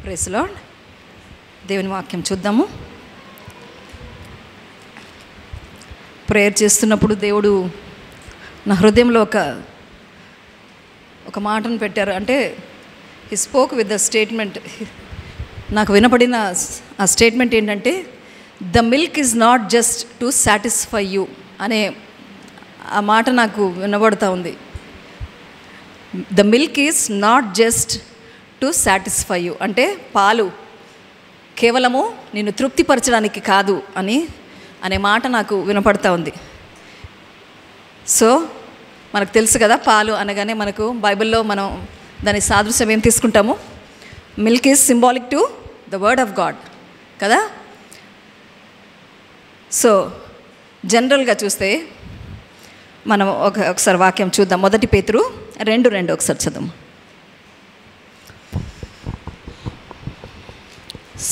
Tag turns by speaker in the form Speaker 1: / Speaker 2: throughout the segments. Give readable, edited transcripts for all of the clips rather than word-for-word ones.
Speaker 1: Praise lord. దేవుని వాక్యం చూద్దాము. ప్రేయర్ చేస్తున్నప్పుడు దేవుడు నా హృదయంలో ఒక మాటను పెట్టారు. అంటే హి స్పోక్ విత్ ద స్టేట్మెంట్. నాకు వినపడిన ఆ స్టేట్మెంట్ ఏంటంటే, the milk is not just to satisfy you అనే ఆ మాట నాకు వినబడుతూ ఉంది. The milk is not just to satisfy you అంటే పాలు కేవలము నిన్ను తృప్తిపరచడానికి కాదు అనే మాట నాకు వినపడుతూ ఉంది. సో మనకు తెలుసు కదా, పాలు అనగానే మనకు బైబిల్లో మనం దాని సాదృశ్యం ఏం తీసుకుంటాము? Milk is symbolic to the word of God కదా. సో జనరల్గా చూస్తే మనం ఒకసారి వాక్యం చూద్దాం. 1 పేతురు 2:2 ఒకసారి చదువు.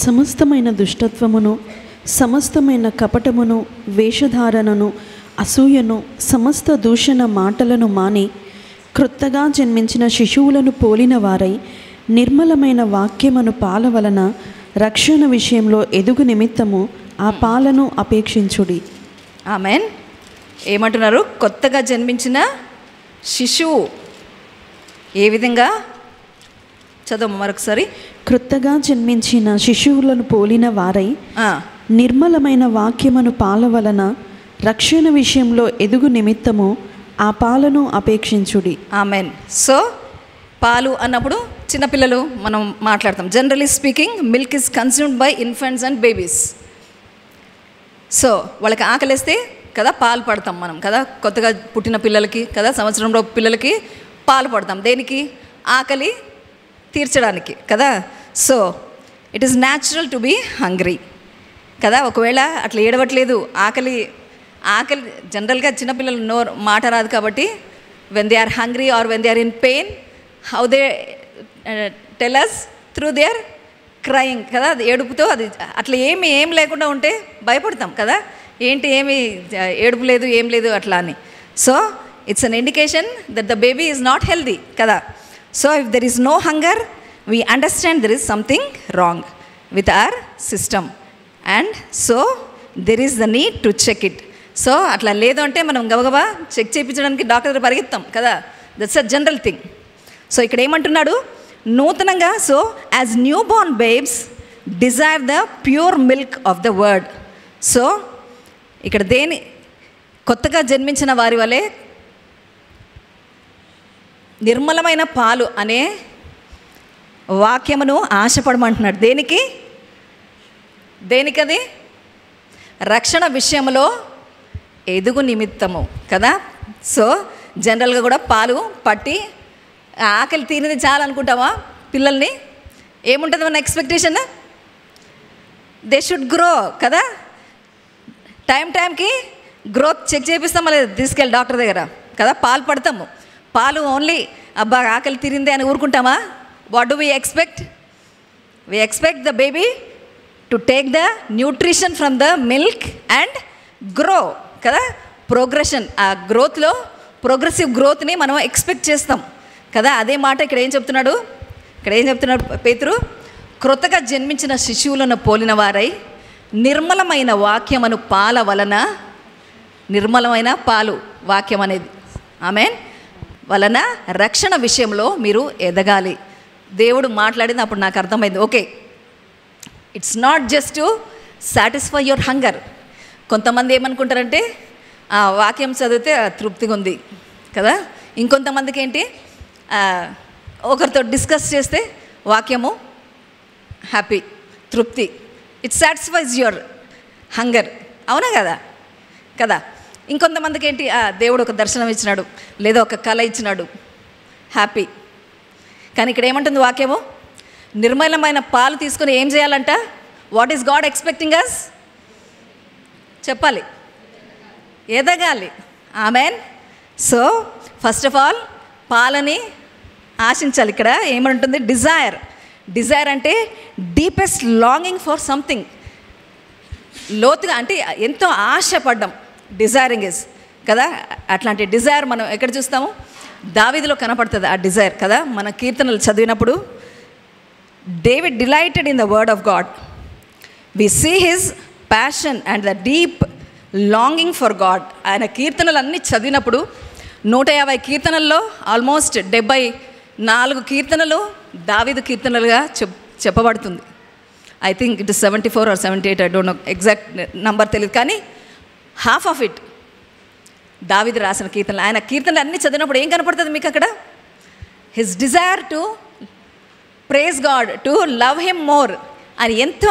Speaker 2: సమస్తమైన దుష్టత్వమును, సమస్తమైన కపటమును, వేషధారణను, అసూయను, సమస్త దూషణ మాటలను మాని క్రొత్తగా జన్మించిన శిశువులను పోలిన వారై నిర్మలమైన వాక్యమును పాల వలన రక్షణ విషయంలో ఎదుగు నిమిత్తము ఆ పాలను అపేక్షించుడి.
Speaker 1: ఆమెన్. ఏమంటున్నారు? కొత్తగా జన్మించిన శిశువు ఏ విధంగా చదువు మరొకసారి.
Speaker 2: క్రొత్తగా జన్మించిన శిశువులను పోలిన వారై నిర్మలమైన వాక్యమును పాల వలన రక్షణ విషయంలో ఎదుగు నిమిత్తము ఆ పాలను అపేక్షించుడి.
Speaker 1: ఆమెన్. సో పాలు అన్నప్పుడు చిన్నపిల్లలు మనం మాట్లాడతాం. Generally speaking, milk is consumed by infants and babies. So వాళ్ళకి ఆకలిస్తే కదా పాలు పడతాం మనం కదా. కొత్తగా పుట్టిన పిల్లలకి కదా, సంవత్సరంలో పిల్లలకి పాలు పడతాం. దేనికి? ఆకలి తీర్చడానికి కదా. So it is natural to be hungry కదా. ఒకవేళ అట్లా ఏడవట్లేదు, ఆకలి జనరల్గా చిన్నపిల్లలు మాట రాదు కాబట్టి when they are hungry or when they are in pain, how they tell us through their crying కదా. అది ఏడుపుతో అది అట్లా ఏం లేకుండా ఉంటే భయపడతాం కదా. ఏంటి ఏమి ఏడుపు లేదు, ఏం లేదు అట్లా అని. So it's an indication that the baby is not healthy కదా. So if there is no hunger, we understand there is something wrong with our system, and so there is the need to check it. So అట్లా లేదు అంటే మనం గబగబా check చేయించడానికి doctor దగ్గర పరిగెత్తాం కదా. That's a general thing. So ఇక్కడ ఏమంటున్నాడు? నూతనంగా, so as new Born babes Dzire the pure milk of the word. So ఇక్కడ కొత్తగా జన్మించిన వారి వలె నిర్మలమైన పాలు అనే వాక్యమును ఆశపడమంటున్నాడు. దేనికది? రక్షణ విషయంలో ఎదుగు నిమిత్తము కదా. సో జనరల్గా కూడా పాలు పట్టి ఆకలి తీరినది చాలా అనుకుంటామా పిల్లల్ని? ఏముంటుంది మన ఎక్స్పెక్టేషన్? దే షుడ్ గ్రో కదా. టైంకి గ్రోత్ చెక్ చేపిస్తాం, మళ్ళీ తీసుకెళ్ళి డాక్టర్ దగ్గర కదా. పాలు పడతాము, పాలు ఓన్లీ అబ్బా ఆకలి తీరిందే అని ఊరుకుంటామా? What do we expect? We expect the baby to take the nutrition from the milk and grow కదా. ప్రోగ్రెషన్, ఆ గ్రోత్లో ప్రోగ్రెసివ్ గ్రోత్ని మనం ఎక్స్పెక్ట్ చేస్తాం కదా. అదే మాట ఇక్కడ ఏం చెప్తున్నాడు పేతురు? క్రొత్తగా జన్మించిన శిశువులను పోలిన వారై నిర్మలమైన వాక్యమును పాల వలన, నిర్మలమైన పాలు వాక్యం అనేది ఆమెన్ వలన రక్షణ విషయంలో మీరు ఎదగాలి. దేవుడు మాట్లాడింది అప్పుడు నాకు అర్థమైంది. Okay, it's not just to satisfy your hunger. కొంతమంది ఏమనుకుంటారంటే ఆ వాక్యం చదివితే తృప్తిగా ఉంది కదా. ఇంకొంతమందికి ఏంటి, ఒకరితో డిస్కస్ చేస్తే వాక్యము హ్యాపీ, తృప్తి, ఇట్ సాటిస్ఫైజ్ యువర్ హంగర్. అవునా కదా. ఇంకొంతమందికి ఏంటి, దేవుడు ఒక దర్శనం ఇచ్చినాడు లేదా ఒక కళ ఇచ్చినాడు, హ్యాపీ. కానీ ఇక్కడ ఏమంటుంది వాక్యము? నిర్మలమైన పాలు తీసుకొని ఏం చేయాలంట? వాట్ ఈస్ గాడ్ ఎక్స్పెక్టింగ్ అస్? చెప్పాలి, ఎదగాలి. Amen. So first of all పాలని ఆశించాలి. ఇక్కడ ఏమంటుంది? డిజైర్ అంటే డీపెస్ట్ లాంగింగ్ ఫర్ సంథింగ్. లోతుగా అంటే ఎంతో ఆశపడ్డం. డిజైరింగ్ ఇస్ కదా. అట్లాంటి డిజైర్ మనం ఎక్కడ చూస్తాము? దావీదులో కనపడుతుంది ఆ డిజైర్ కదా. మన కీర్తనలు చదివినప్పుడు David delighted in the word of God. We see his passion and the deep longing for God. ఆయన కీర్తనలన్నీ చదివినప్పుడు 150 కీర్తనల్లో ఆల్మోస్ట్ 74 కీర్తనలు దావీదు కీర్తనలుగా చెప్పబడుతుంది. I think it is 74 or 78, I don't no exact number తెలియదు, కానీ హాఫ్ ఆఫ్ ఇట్ దావీదు రాసిన కీర్తనలు. ఆయన కీర్తనలు అన్నీ చదివినప్పుడు ఏం కనపడుతుంది మీకు అక్కడ? His desire to praise God, to love him more అని ఎంతో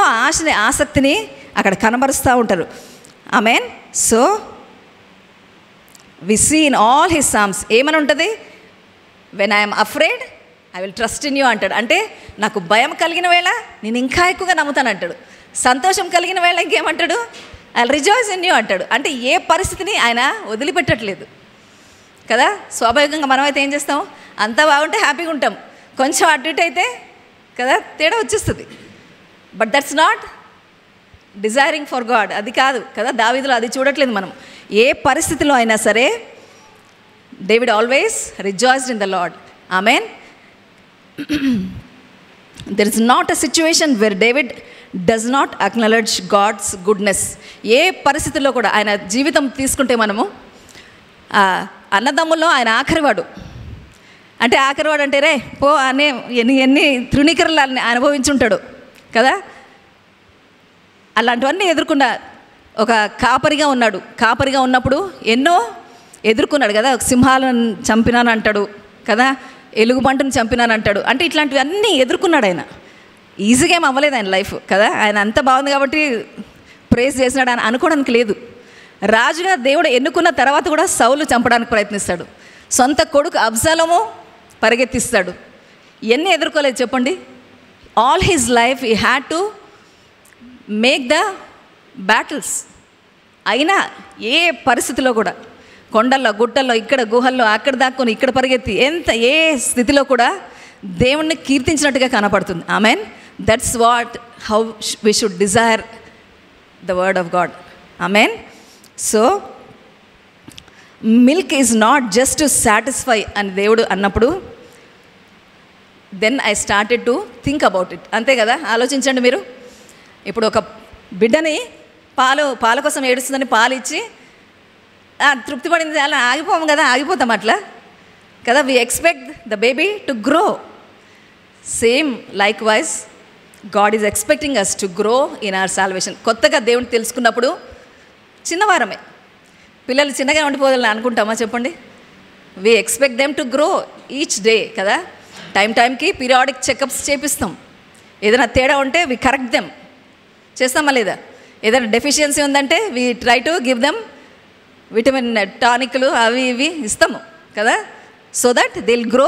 Speaker 1: ఆసక్తిని అక్కడ కనబరుస్తూ ఉంటారు. Amen. So we see in all his psalms ఏమని ఉంటుంది? When I'm afraid I will trust in you అంటాడు. అంటే నాకు భయం కలిగిన వేళ నేను ఇంకా ఎక్కువగా నమ్ముతాను అంటాడు. సంతోషం కలిగిన వేళ ఇంకేమంటాడు? I will rejoice in you అంటాడు. అంటే ఏ పరిస్థితిని ఆయన వదిలిపెట్టట్లేదు కదా. స్వాభావికంగా మనమైతే ఏం చేస్తాం? అంతా బాగుంటే హ్యాపీగా ఉంటాం, కొంచెం అటు ఇటు అయితే కదా తేడా వచ్చేస్తుంది. But that's not desiring for God. అది కాదు కదా, దావీదులో అది చూడట్లేదు మనం. ఏ పరిస్థితిలో అయినా సరే David always rejoiced in the Lord. Amen. There is not a situation where David does not acknowledge God's goodness. ఏ పరిస్థితుల్లో కూడా ఆయన జీవితం తీసుకుంటే మనము అన్నదమ్ముల్లో ఆయన ఆఖరివాడు. అంటే ఆఖరివాడు అంటే రే పో అనే ఎన్ని తృణీకరణలు అనుభవించుంటాడు కదా. అలాంటివన్నీ ఎదుర్కొన్న ఒక కాపరిగా ఉన్నాడు. కాపరిగా ఉన్నప్పుడు ఎన్నో ఎదుర్కొన్నాడు కదా. సింహాలను చంపినాను అంటాడు కదా, ఎలుగుబంటును చంపినాను అంటాడు. అంటే ఇట్లాంటివన్నీ ఎదుర్కొన్నాడు ఆయన. ఈజీగా ఏం అవ్వలేదు ఆయన లైఫ్ కదా. ఆయన అంత బాగుంది కాబట్టి ప్రేస్ చేసినాడు అని అనుకోవడానికి లేదు. రాజుగా దేవుడు ఎన్నుకున్న తర్వాత కూడా సౌలు చంపడానికి ప్రయత్నిస్తాడు. సొంత కొడుకు అబ్షాలోము పరిగెత్తిస్తాడు. ఎన్ని ఎదుర్కోలేదు చెప్పండి. All his life he had to make the battles. అయినా ఏ పరిస్థితిలో కూడా కొండల్లో గుట్టల్లో ఇక్కడ గుహల్లో అక్కడ దాక్కొని ఇక్కడ పరిగెత్తి ఏ స్థితిలో కూడా దేవుణ్ణి కీర్తించినట్టుగా కనపడుతుంది. Amen. That's what how we should desire the word of God. Amen. So milk is not just to satisfy అని దేవుడు అన్నప్పుడు then I started to think about it. అంతే కదా. ఆలోచించండి మీరు. ఇప్పుడు ఒక బిడ్డని పాల కోసం ఏడుస్తుందని పాలు ఇచ్చి తృప్తి పడింది అలా ఆగిపోము కదా, ఆగిపోతాం అట్లా కదా. We expect the baby to grow. Same likewise God is expecting us to grow in our salvation. కొత్తగా దేవుని తెలుసుకున్నప్పుడు చిన్నవారమే, పిల్లలు చిన్నగా ఉండిపోవాలని అనుకుంటామా చెప్పండి? We expect them to grow each day కదా. టైంకి పీరియాడిక్ చెకప్స్ చేపిస్తాం. ఏదైనా తేడా ఉంటే వి కరెక్ట్ దెమ్ చేస్తామా లేదా? ఏదైనా డెఫిషియన్సీ ఉందంటే we try to give them vitamin టానిక్లు అవి ఇవి ఇస్తాము కదా. So that they will grow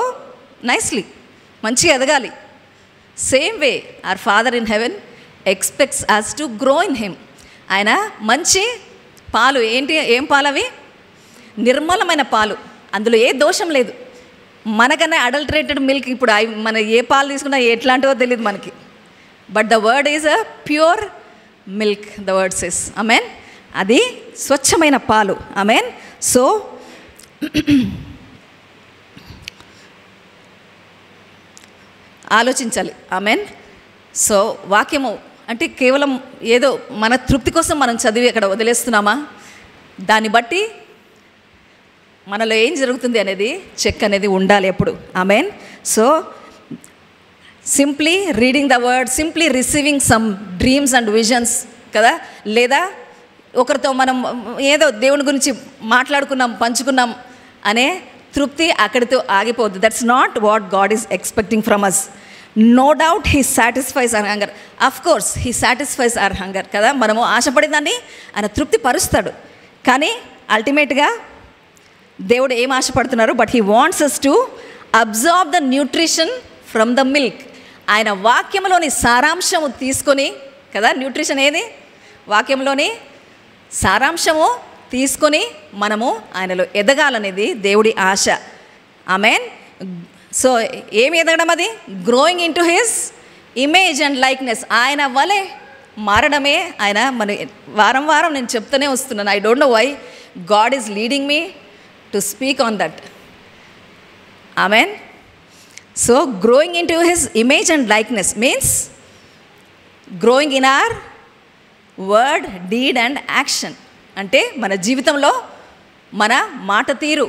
Speaker 1: nicely, మంచిగా ఎదగాలి. Same way our father in heaven expects us to grow in him. ఆయన మంచి పాలు ఏం పాలు అవి? నిర్మలమైన పాలు, అందులో ఏ దోషం లేదు. మనకన్నా అడల్టరేటెడ్ మిల్క్ ఇప్పుడు మన ఏ పాలు తీసుకున్నా ఎట్లాంటివో తెలియదు మనకి. But the word is a pure milk, the word says. Amen. అది స్వచ్ఛమైన పాలు. ఆమెన్. సో ఆలోచించాలి. ఆమెన్. సో వాక్యము అంటే కేవలం ఏదో మన తృప్తి కోసం మనం చదివి అక్కడ వదిలేస్తున్నామా? దాన్ని బట్టి మనలో ఏం జరుగుతుంది అనేది చెక్ అనేది ఉండాలి ఎప్పుడు. Amen. So simply reading the word, simply receiving some dreams and visions కదా, లేదా ఒకరితో మనం ఏదో దేవుని గురించి మాట్లాడుకున్నాం పంచుకున్నాం అనే తృప్తి అక్కడితో ఆగిపోద్దు. That's not what God is expecting from us. No doubt he satisfies our hunger. Of course he satisfies our hunger కదా. మనము ఆశపడిందాన్ని ఆయన తృప్తి పరుస్తాడు. కానీ అల్టిమేట్గా దేవుడు ఏం ఆశపడుతున్నారు? But he wants us to absorb the nutrition from the milk. ఆయన వాక్యంలోని సారాంశము తీసుకొని కదా, న్యూట్రిషన్ ఏది? వాక్యంలోని సారాంశము తీసుకొని మనము ఆయనలో ఎదగాలనేది దేవుడి ఆశ. ఆమెన్. సో ఏమి ఎదగడం? అది growing in to his image and likeness. ఆయన వలె మారడమే ఆయన మన వారం వారం నేను చెప్తూనే వస్తున్నాను. I don't know why God is leading me to speak on that. Amen. So growing in to his image and likeness means growing in our word, deed and action. అంటే మన జీవితంలో మన మాట తీరు,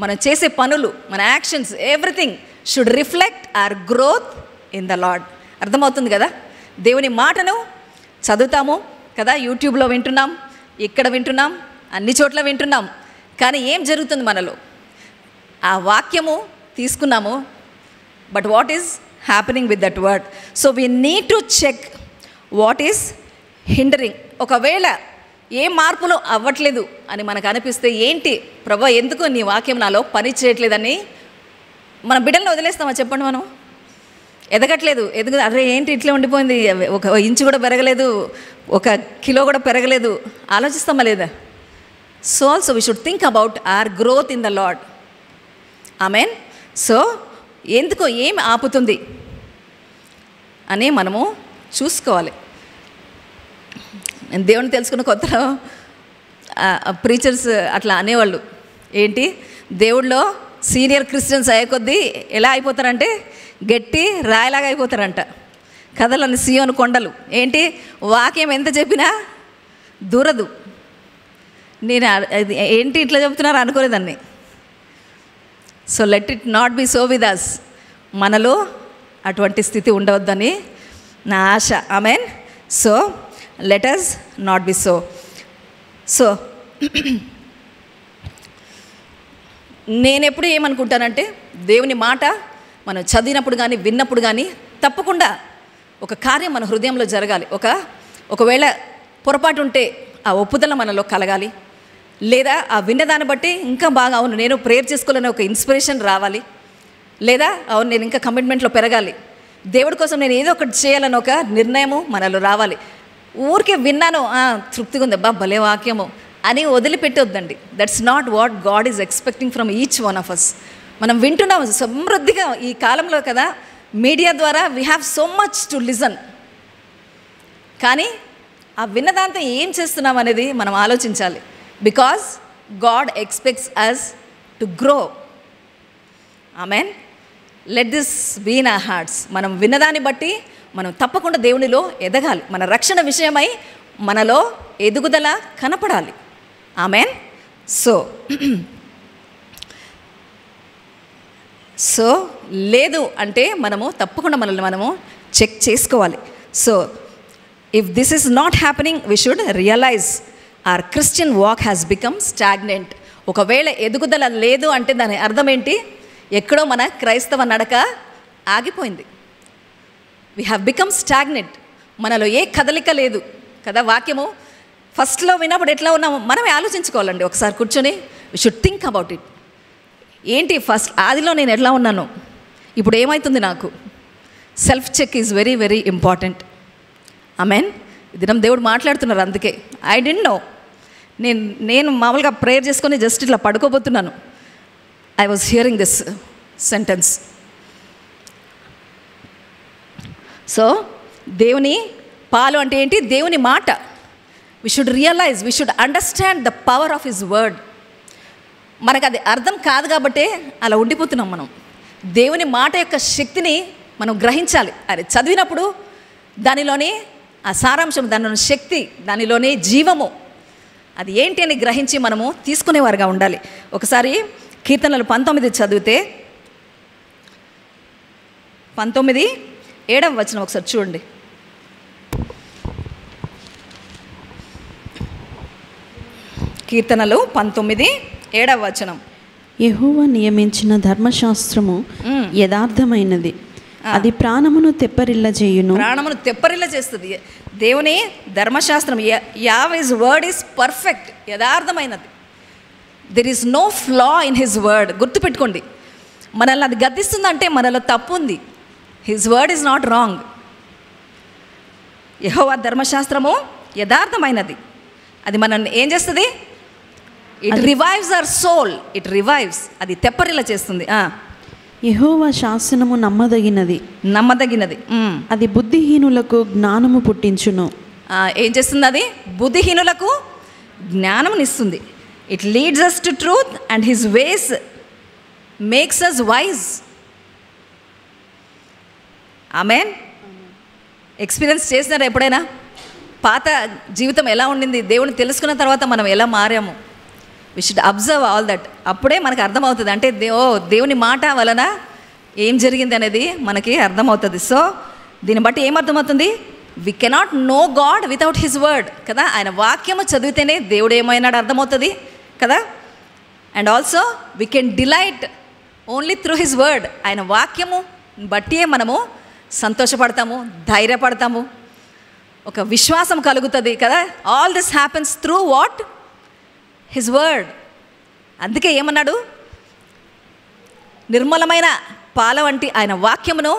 Speaker 1: మనం చేసే పనులు, మన actions, everything should reflect hour growth in the lord. అర్థమవుతుంది కదా? దేవుని మాటను చదువుతాము కదా, యూట్యూబ్లో వింటున్నాం, ఇక్కడ వింటున్నాం, అన్ని చోట్ల వింటున్నాం. కానీ ఏం జరుగుతుంది మనలో? ఆ వాక్యము తీసుకున్నాము, but what is happening with that word? So we need to check what is hindering. ఒకవేళ ఏ మార్పులు అవ్వట్లేదు అని మనకు అనిపిస్తే, ఏంటి ప్రభా ఎందుకు నీ వాక్యం నాలో పని చేయట్లేదని మన బిడ్డలను వదిలేస్తామా చెప్పండి? మనం ఎదగట్లేదు, అరే ఏంటి ఇట్లా ఉండిపోయింది, ఒక ఇంచు కూడా పెరగలేదు, ఒక కిలో కూడా పెరగలేదు, ఆలోచిస్తామా లేదా? So also we should think about our growth in the Lord. Amen. So ఎందుకో ఏమి ఆపుతుంది అని మనము చూసుకోవాలి. నేను దేవుని తెలుసుకున్న కొత్తలో ప్రీచర్స్ అట్లా అనేవాళ్ళు, ఏంటి దేవుడిలో సీనియర్ క్రిస్టియన్స్ అయ్యే కొద్దీ ఎలా అయిపోతారంటే గట్టి రాయిలాగా అయిపోతారంట. కథలని సియోను కొండలు, ఏంటి వాక్యం ఎంత చెప్పినా దూరదు. నేను ఏంటి ఇట్లా చెప్తున్నారు అనుకోలేదాన్ని. So let it not be so with us. మనలో అటువంటి స్థితి ఉండవద్దని నా ఆశ. Amen. So let us not be so. So నేనెప్పుడు ఏమనుకుంటానంటే, దేవుని మాట మనం చదివినప్పుడు కానీ విన్నప్పుడు కానీ తప్పకుండా ఒక కార్యం మన హృదయంలో జరగాలి. ఒకవేళ పొరపాటు ఉంటే ఆ ఒప్పుదల మనలో కలగాలి, లేదా ఆ విన్నదాన్ని బట్టి ఇంకా బాగా అవును నేను ప్రేయర్ చేసుకోవాలని ఒక ఇన్స్పిరేషన్ రావాలి, లేదా అవును నేను ఇంకా కమిట్మెంట్లో పెరగాలి, దేవుడి కోసం నేను ఏదో ఒకటి చేయాలని ఒక నిర్ణయము మనలో రావాలి. ఊరికే విన్నాను తృప్తిగా ఉంది, భలే వాక్యము అని వదిలిపెట్టొద్దండి. That's not what God is expecting from each one of us. మనం వింటున్నాం సమృద్ధిగా ఈ కాలంలో కదా, మీడియా ద్వారా we have so much to listen. కానీ ఆ విన్నదాంతో ఏం చేస్తున్నాం అనేది మనం ఆలోచించాలి. Because God expects us to grow. Amen. Let this be in our hearts. మనం విన్నదాన్ని బట్టి మనం తప్పకుండా దేవునిలో ఎదగాలి. మన రక్షణ విషయమై మనలో ఎదుగుదల కనపడాలి. ఆమెన్. సో లేదు అంటే మనము తప్పకుండా మనల్ని మనము చెక్ చేసుకోవాలి. So if this is not happening we should realize our Christian walk has become stagnant. ఒకవేళ ఎదుగుదల లేదు అంటే దాని అర్థం ఏంటి? ఎక్కడో మన క్రైస్తవ నడక ఆగిపోయింది. We have become stagnant. మనలో ఏ కదలిక లేదు కదా. వాక్యము ఫస్ట్లో విన్నప్పుడు ఎట్లా ఉన్నామో మనమే ఆలోచించుకోవాలండి. ఒకసారి కూర్చొని we should think about it. ఏంటి ఫస్ట్ ఆదిలో నేను ఎట్లా ఉన్నాను, ఇప్పుడు ఏమవుతుంది నాకు? Self check is very very important. Amen. దినం దేవుడు మాట్లాడుతున్నారు. అందుకే ఐ డెంట్ నో. నేను మామూలుగా ప్రేయర్ చేసుకొని జస్ట్ ఇట్లా పడుకోబోతున్నాను. I was hearing this sentence. So దేవుని పాలు అంటే ఏంటి? దేవుని మాట. We should realise, we should understand the power of his word. మనకు అది అర్థం కాదు కాబట్టే అలా ఉండిపోతున్నాం మనం. దేవుని మాట యొక్క శక్తిని మనం గ్రహించాలి. అది చదివినప్పుడు దానిలోని ఆ సారాంశం, దానిలోని శక్తి, దానిలోని జీవము అది ఏంటి అని గ్రహించి మనము తీసుకునేవారుగా ఉండాలి. ఒకసారి కీర్తనలు 19 చదివితే 19:7 వచనం ఒకసారి చూడండి. కీర్తనలు 19:7 వచనం.
Speaker 2: యెహోవా నియమించిన ధర్మశాస్త్రము యథార్థమైనది, అది ప్రాణమును తెప్పరిల్ల చేయును.
Speaker 1: ప్రాణమును తెప్పరిల్ల చేస్తుంది. దేవుని ధర్మశాస్త్రం, యాహ్వేస్ వర్డ్ ఈజ్ పర్ఫెక్ట్, యథార్థమైనది. There is no flaw in his word. గుర్తుపెట్టుకోండి, మనల్ని అది గద్దిస్తుందంటే మనలో తప్పు ఉంది. His word is not wrong. యెహోవా ధర్మశాస్త్రము యథార్థమైనది. అది మనల్ని ఏం చేస్తుంది? It revives our soul. It revives, అది తెప్పరిల్ల చేస్తుంది.
Speaker 2: యెహోవా శాసనము నమ్మదగినది.
Speaker 1: అది
Speaker 2: బుద్ధిహీనులకు జ్ఞానము పుట్టించును.
Speaker 1: ఏం చేస్తుంది? అది బుద్ధిహీనులకు జ్ఞానమునిస్తుంది. It leads us to truth and his ways makes us wise. Amen. Experience చేసినారా ఎప్పుడైనా? పాత జీవితం ఎలా ఉండింది, దేవుని తెలుసుకున్న తర్వాత మనం ఎలా మారాము. We should observe all that. అప్పుడే మనకు అర్థమవుతుంది, అంటే దేవుని మాట వలన ఏం జరిగింది అనేది మనకి అర్థమవుతుంది. సో దీన్ని బట్టి ఏమర్థమవుతుంది? We cannot know God without his word కదా. ఆయన వాక్యము చదివితేనే దేవుడు ఏమైనాడు అర్థమవుతుంది కదా. And also we can delight only through his word. ఆయన వాక్యము బట్టియే మనము సంతోషపడతాము, ధైర్యపడతాము, ఒక విశ్వాసం కలుగుతుంది కదా. All this happens through what? His word. అందుకే ఏమన్నాడు? నిర్మలమైన పాల వంటి ఆయన వాక్యమును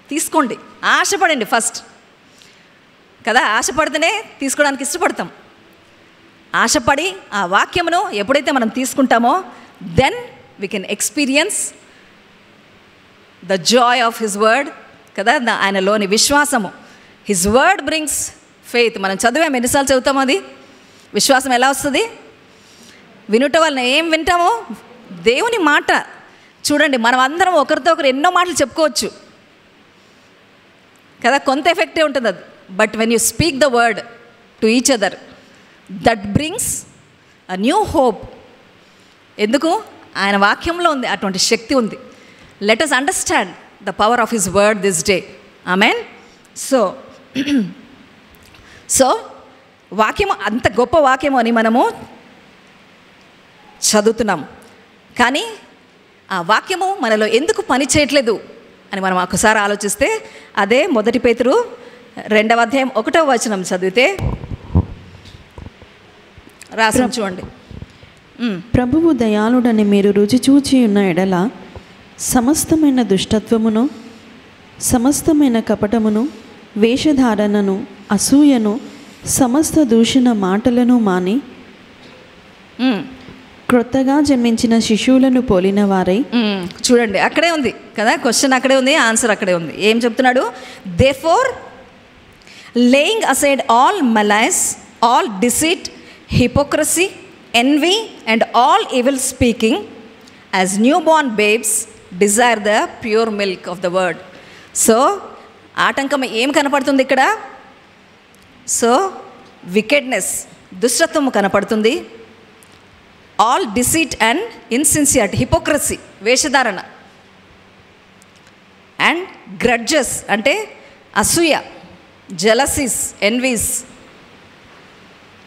Speaker 1: తీసుకోండి, ఆశపడండి ఫస్ట్ కదా. ఆశపడితేనే తీసుకోవడానికి ఇష్టపడతాం. ఆశపడి ఆ వాక్యమును ఎప్పుడైతే మనం తీసుకుంటామో then we can experience the joy of his word కదా. ఆయనలోని విశ్వాసము. His word brings faith. మనం చదివాము, ఎన్నిసార్లు చదువుతాము అది? విశ్వాసం ఎలా వస్తుంది? వినుట వలన. ఏం వింటాము? దేవుని మాట. చూడండి, మనం అందరం ఒకరితో ఒకరు ఎన్నో మాటలు చెప్పుకోవచ్చు కదా, కొంత ఎఫెక్టే ఉంటుంది అది. But when you speak the word to each other, that brings a new hope. ఎందుకు? ఆయన వాక్యంలో ఉంది, అటువంటి శక్తి ఉంది. Let us understand the power of his word this day. Amen. So వాక్యము అంత గొప్ప వాక్యము అని మనము చదువుతున్నాం, కానీ ఆ వాక్యము మనలో ఎందుకు పని చేయట్లేదు అని మనం ఒకసారి ఆలోచిస్తే, అదే 1 పేతురు 2వ అధ్యాయం 1వ వచనం చదివితే రాసి చూడండి.
Speaker 2: ప్రభువు దయాళుడని మీరు రుచి చూచి ఉన్న ఎడల సమస్తమైన దుష్టత్వమును, సమస్తమైన కపటమును, వేషధారణను, అసూయను, సమస్త దూషణ మాటలను మాని క్రొత్తగా జన్మించిన శిశువులను పోలిన వారై.
Speaker 1: చూడండి, అక్కడే ఉంది కదా, క్వశ్చన్ అక్కడే ఉంది, ఆన్సర్ అక్కడే ఉంది. ఏం చెప్తున్నాడు? Therefore laying aside all malice, all deceit, hypocrisy, envy and all evil speaking, as newborn babes desire the pure milk of the word. So ఆటంకం ఏం కనపడుతుంది ఇక్కడ? సో వికెడ్నెస్, దుష్టత్వం కనపడుతుంది. ఆల్ డిసీట్ అండ్ ఇన్సిన్సియారిటీ, హిపోక్రసీ, వేషధారణ, అండ్ గ్రడ్జెస్ అంటే అసూయ, జలసీస్, ఎన్వీస్,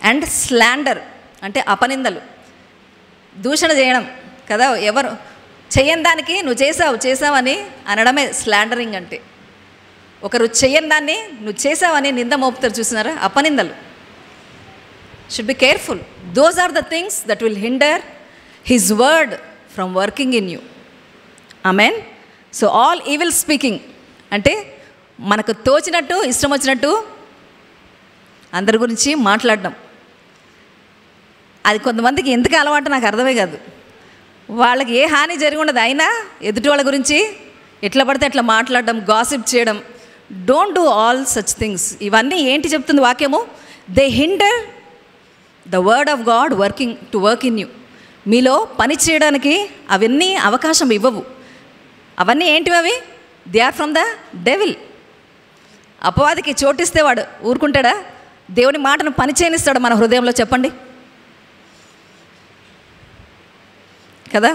Speaker 1: and slander అంటే అపనిందలు, దూషణ చేయడం కదా. ఎవరు చెయ్యని దానికి నువ్వు చేసావని అనడమే స్లాండరింగ్ అంటే. ఒకరు చెయ్యని దాన్ని నువ్వు చేసావని నింద మోపుతారు, చూసినారా? అపనిందలు. Should be careful. Those are the things that will hinder his word from working in you. Amen. So all evil speaking అంటే మనకు తోచినట్టు, ఇష్టం వచ్చినట్టు అందరి గురించి మాట్లాడడం. అది కొంతమందికి ఎందుకు అలవాటు నాకు అర్థమే కాదు. వాళ్ళకి ఏ హాని జరిగి ఉండదు, అయినా ఎదుటి వాళ్ళ గురించి ఎట్లా పడితే అట్లా మాట్లాడడం, గాసిప్ చేయడం. Don't do all such things. ఇవన్నీ ఏంటి చెప్తుంది వాక్యము? They hinder the word of God work in you. మీలో పని చేయడానికి అవన్నీ అవకాశం ఇవ్వవు. అవన్నీ ఏంటివి అవి? They are from the devil. అపవాదికి చోటిస్తే వాడు ఊరుకుంటాడా? దేవుని మాటను పని చేయనిస్తాడు మన హృదయంలో? చెప్పండి కదా.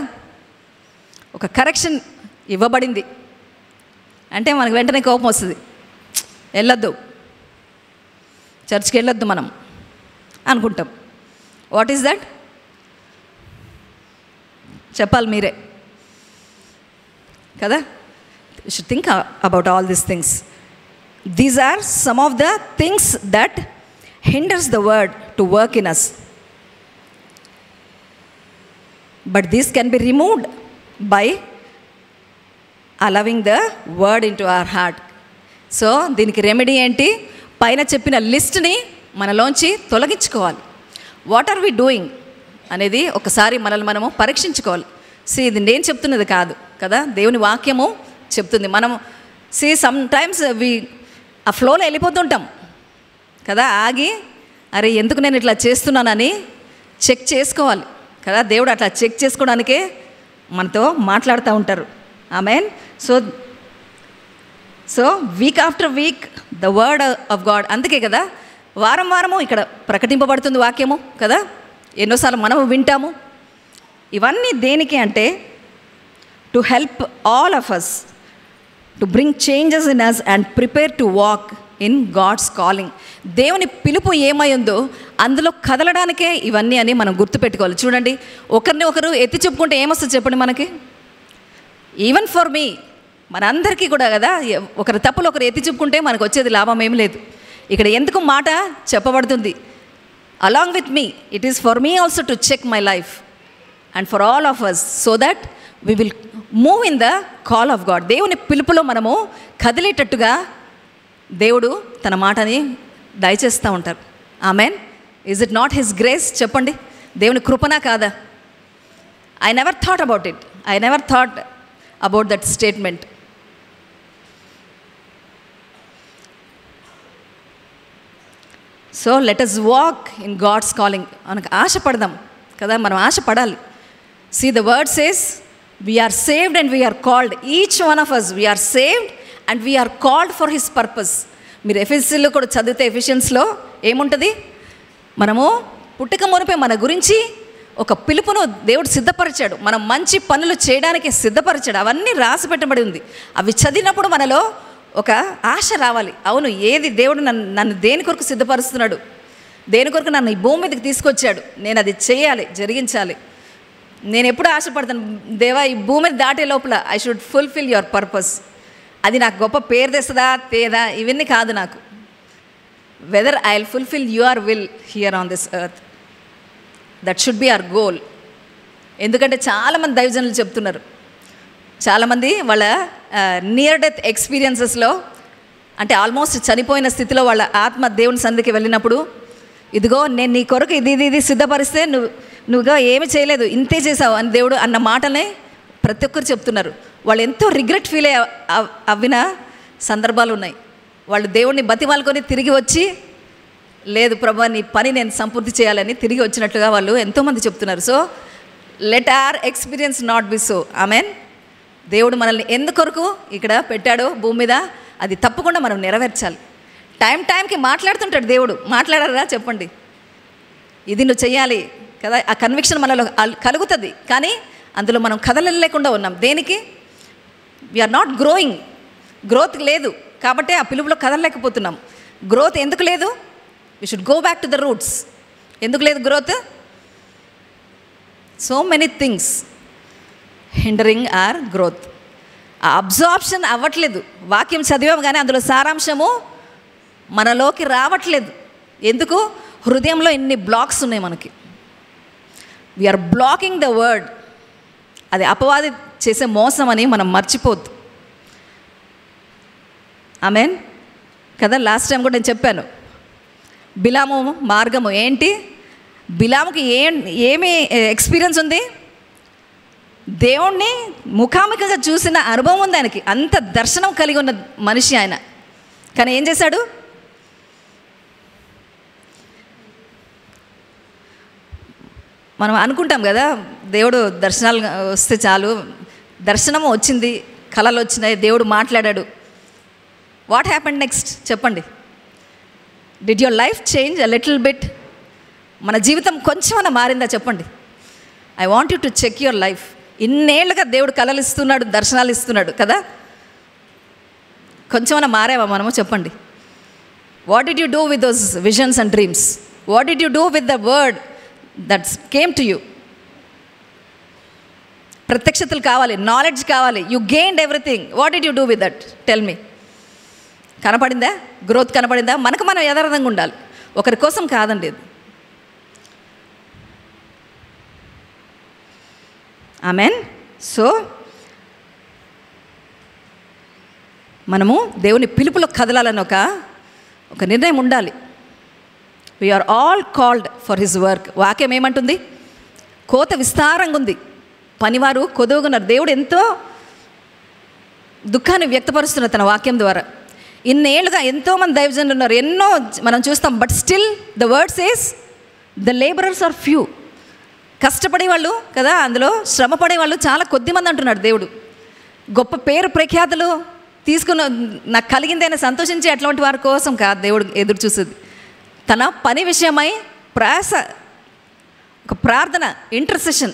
Speaker 1: ఒక కరెక్షన్ ఇవ్వబడింది అంటే మనకు వెంటనే కోపం వస్తుంది. వెళ్ళొద్దు, చర్చ్కి వెళ్ళొద్దు మనం అనుకుంటాం. What is that? చెప్పాలి మీరే కదా. You should think about all these things. These are some of the things that hinders the word to work in us. But this can be removed by allowing the word into our heart. So దీనికి remedy ఏంటి? పైన చెప్పిన లిస్ట్ని మనలోంచి తొలగించుకోవాలి. What are we doing అనేది ఒకసారి మనల్ని మనము పరీక్షించుకోవాలి. ఇది నేను చెప్తున్నది కాదు కదా, దేవుని వాక్యము చెప్తుంది. మనము సమ్ టైమ్స్ ఆ ఫ్లోలో వెళ్ళిపోతుంటాం కదా, ఆగి అరే ఎందుకు నేను ఇట్లా చేస్తున్నానని చెక్ చేసుకోవాలి కదా. దేవుడు అట్లా చెక్ చేసుకోవడానికే మనతో మాట్లాడుతూ ఉంటారు. Amen. So so weak after week the word of God, అందుకే కదా వారం వారము ఇక్కడ ప్రకటింపబడుతుంది వాక్యము కదా, ఎన్నోసార్లు మనము వింటాము. ఇవన్నీ దేనికి అంటే to help all of us to bring changes in us and prepare to walk in God's calling. దేవుని పిలుపు ఏమై ఉందో అందులో కదలడానికే ఇవన్నీ అని మనం గుర్తుపెట్టుకోవాలి. చూడండి, ఒకరిని ఒకరు ఎత్తి చెప్పుకుంటే ఏమొస్తుంది చెప్పండి మనకి? ఈవెన్ ఫర్ మీ, మనందరికీ కూడా కదా, ఒకరి తప్పులు ఒకరు ఎత్తి చెప్పుకుంటే మనకు వచ్చేది లాభం ఏం లేదు. ఇక్కడ ఎందుకు మాట చెప్పబడుతుంది? Along with me, it is for me also to check my life and for all of us so that we will move in the call of God. దేవుని పిలుపులో మనము కదిలేటట్టుగా దేవుడు తన మాటని దయచేస్తూ ఉంటారు. Amen. Is it not his grace? చెప్పండి, దేవుని కృపనా కాదా? I never thought about it, I never thought about that statement. So let us walk in God's calling. మనకు ఆశపడదాం కదా, మనం ఆశపడాలి. See the word says we are saved and we are called, each one of us, we are saved and we are called for his purpose. మీరు ఎఫెసీలో కూడా చదివితే ఎఫిషియన్స్లో ఏముంటుంది? మనము పుట్టుక మునిపే మన గురించి ఒక పిలుపును దేవుడు సిద్ధపరిచాడు, మనం మంచి పనులు చేయడానికి సిద్ధపరిచాడు. అవన్నీ రాసి పెట్టబడి ఉంది. అవి చదివినప్పుడు మనలో ఒక ఆశ రావాలి. అవును, ఏది దేవుడు నన్ను దేని కొరకు సిద్ధపరుస్తున్నాడు, దేని కొరకు నన్ను ఈ భూమి మీదకి తీసుకొచ్చాడు, నేను అది చేయాలి, జరిగించాలి. నేను ఎప్పుడు ఆశపడతాను, దేవా ఈ భూమిని దాటే లోపల I should fulfil your purpose. అది నాకు గొప్ప పేరు తెస్తుందా తేదా ఇవన్నీ కాదు నాకు. Weather I will fulfil your will here on this earth, that should be hour goal. ఎందుకంటే చాలామంది దైవజనులు చెప్తున్నారు, చాలామంది వాళ్ళ నియర్ డెత్ ఎక్స్పీరియన్సెస్లో, అంటే ఆల్మోస్ట్ చనిపోయిన స్థితిలో వాళ్ళ ఆత్మ దేవుని సన్నిధికి వెళ్ళినప్పుడు, ఇదిగో నేను నీ కొరకు ఇది ఇది ఇది సిద్ధపరిస్తే నువ్వుగా ఏమి చేయలేదు, ఇంతే చేసావు అని దేవుడు అన్న మాటనే ప్రతి ఒక్కరు చెప్తున్నారు. వాళ్ళు ఎంతో రిగ్రెట్ ఫీల్ అవ్విన సందర్భాలు ఉన్నాయి. వాళ్ళు దేవుడిని బతిమాలుకొని తిరిగి వచ్చి, లేదు ప్రభా నీ పని నేను సంపూర్తి చేయాలని తిరిగి వచ్చినట్లుగా వాళ్ళు ఎంతోమంది చెప్తున్నారు. So let our experience not be so. Amen. దేవుడు మనల్ని ఎందుకొరకు ఇక్కడ పెట్టాడో భూమి మీద, అది తప్పకుండా మనం నెరవేర్చాలి. టైంకి మాట్లాడుతుంటాడు దేవుడు. మాట్లాడారా చెప్పండి? ఇది నువ్వు చెయ్యాలి కదా, ఆ కన్విక్షన్ మనలో కలుగుతుంది. కానీ అందులో మనం కదలలేకుండా ఉన్నాం. దేనికి? We are not growing. గ్రోత్ లేదు కాబట్టి ఆ పిలుపులో కదలలేకపోతున్నాం. గ్రోత్ ఎందుకు లేదు? We should go back to the roots. ఎందుకు లేదు growth? So many things hindering our growth. ఆ అబ్జార్ప్షన్ అవ్వట్లేదు. వాక్యం చదివాము కానీ అందులో సారాంశము మనలోకి రావట్లేదు. ఎందుకు? హృదయంలో ఎన్ని బ్లాక్స్ ఉన్నాయి మనకి. We're blocking the word. అది అపవాది చేసే మోసం అని మనం మర్చిపోద్దు. ఆమెన్ కదా. లాస్ట్ టైం కూడా నేను చెప్పాను, బిలాము మార్గము ఏంటి? బిలాముకి ఏమి ఎక్స్పీరియన్స్ ఉంది? దేవుణ్ణి ముఖాముఖిగా చూసిన అనుభవం ఉంది ఆయనకి. అంత దర్శనం కలిగి ఉన్న మనిషి ఆయన. కానీ ఏం చేశాడు? మనం అనుకుంటాం కదా, దేవుడు దర్శనాలు వస్తే చాలు, దర్శనం వచ్చింది, కళలు వచ్చినాయి, దేవుడు మాట్లాడాడు. వాట్ హ్యాపెండ్ నెక్స్ట్ చెప్పండి? Did your life change a little bit? మన జీవితం కొంచెమన్నా మారిందా చెప్పండి? I want you to check your life. ఇన్నేళ్ళుగా దేవుడు కళలు ఇస్తున్నాడు, దర్శనాలు ఇస్తున్నాడు కదా, కొంచెమన్నా మారావా మనము చెప్పండి? What did you do with those visions and dreams? What did you do with the word that came to you? ప్రత్యక్షతలు కావాలి, నాలెడ్జ్ కావాలి. You gained everything. What did you do with that? Tell me. కనపడిందా? Growth కనపడిందా? మనకు మనం యథార్థంగా ఉండాలి, ఒకరి కోసం కాదండి ఇది. ఆమెన్. సో మనము దేవుని పిలుపులో కదలాలని ఒక నిర్ణయం ఉండాలి. We are all called for his work. వాక్యం ఏమంటుంది? కోత విస్తారంగా ఉంది, పనివారు కొదువుగున్నారు. దేవుడు ఎంతో దుఃఖాన్ని వ్యక్తపరుస్తున్నారు తన వాక్యం ద్వారా. ఇన్నేళ్ళుగా ఎంతోమంది దైవజనులు ఉన్నారు, ఎన్నో మనం చూస్తాం. But still the word says the labourers are few. కష్టపడేవాళ్ళు కదా, అందులో శ్రమ పడేవాళ్ళు చాలా కొద్ది మంది అంటున్నాడు దేవుడు. గొప్ప పేరు ప్రఖ్యాతులు తీసుకున్న నాకు కలిగిందని సంతోషించి అట్లాంటి వారి కోసం కాదు దేవుడు ఎదురు చూసేది. తన పని విషయమై ప్రయాస, ఒక ప్రార్థన, intercession.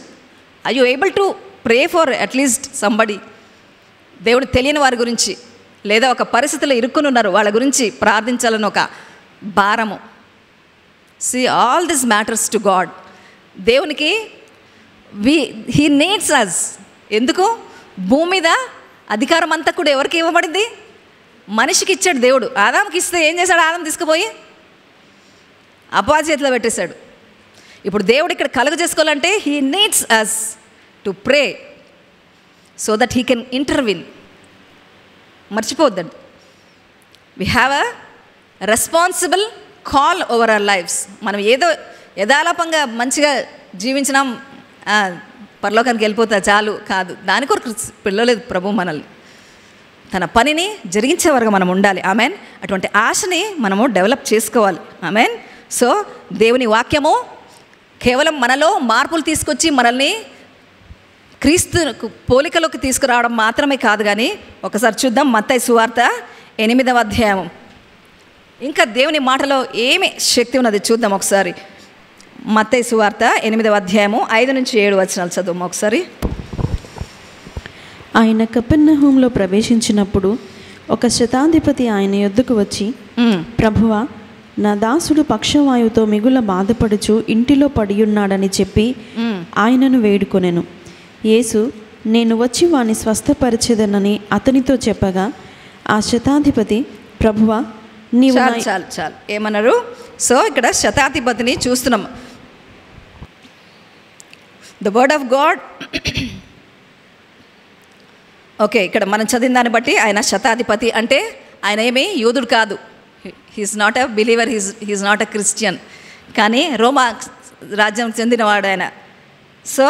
Speaker 1: I you able to pray for at least somebody? దేవుడు తెలియని వారి గురించి, లేదా ఒక పరిస్థితిలో ఇరుక్కుని ఉన్నారు వాళ్ళ గురించి ప్రార్థించాలని ఒక భారము. See, all this matters to God. దేవునికి He needs us. ఎందుకు? భూమి మీద అధికారం అంతా కూడా ఎవరికి ఇవ్వబడింది? మనిషికి ఇచ్చాడు దేవుడు. ఆదాంకి ఇస్తే ఏం చేశాడు? ఆదాం తీసుకుపోయి అపవాది చేతిలో పెట్టేశాడు. ఇప్పుడు దేవుడు ఇక్కడ కలుగ చేసుకోవాలంటే He needs us to pray so that He can intervene. మర్చిపోవద్దండి. We have a responsible call over our lives. మనం ఏదో యథాలాపంగా మంచిగా జీవించినాం, పరలోకానికి వెళ్ళిపోతా చాలు కాదు. దాని కొరకు పిల్లలేదు ప్రభు మనల్ని. తన పనిని జరిగించే వరకు మనం ఉండాలి. ఆమెన్. అటువంటి ఆశని మనము డెవలప్ చేసుకోవాలి. ఆమెన్. సో దేవుని వాక్యము కేవలం మనలో మార్పులు తీసుకొచ్చి మనల్ని క్రీస్తు పోలికలోకి తీసుకురావడం మాత్రమే కాదు. కానీ ఒకసారి చూద్దాం మత్తయి సువార్త 8వ అధ్యాయం. ఇంకా దేవుని మాటలో ఏమి శక్తి ఉన్నది చూద్దాం ఒకసారి. మత్తయి సువార్త 8వ అధ్యాయము 5-7 వచనాలు చదువు ఒకసారి.
Speaker 2: ఆయన కపెర్నహూములో ప్రవేశించినప్పుడు ఒక శతాధిపతి ఆయన యొద్దకు వచ్చి, ప్రభువా, నా దాసుడు పక్షవాయువుతో మిగుల బాధపడుచు ఇంటిలో పడియున్నాడని చెప్పి ఆయనను వేడుకొనెను. యేసు, నేను వచ్చి వాని స్వస్థపరిచెదనని అతనితో చెప్పగా, ఆ శతాధిపతి, ప్రభువా, నీవు
Speaker 1: చాలు ఏమన్నారు? సో ఇక్కడ శతాధిపతిని చూస్తున్నాం. The word of God. Okay, ఇక్కడ మనం చదివిన దాన్ని బట్టి ఆయన శతాధిపతి అంటే ఆయన ఏమీ యూదుడు కాదు. He's not a believer, he's not a Christian. కానీ రోమా రాజ్యం చెందినవాడు ఆయన. So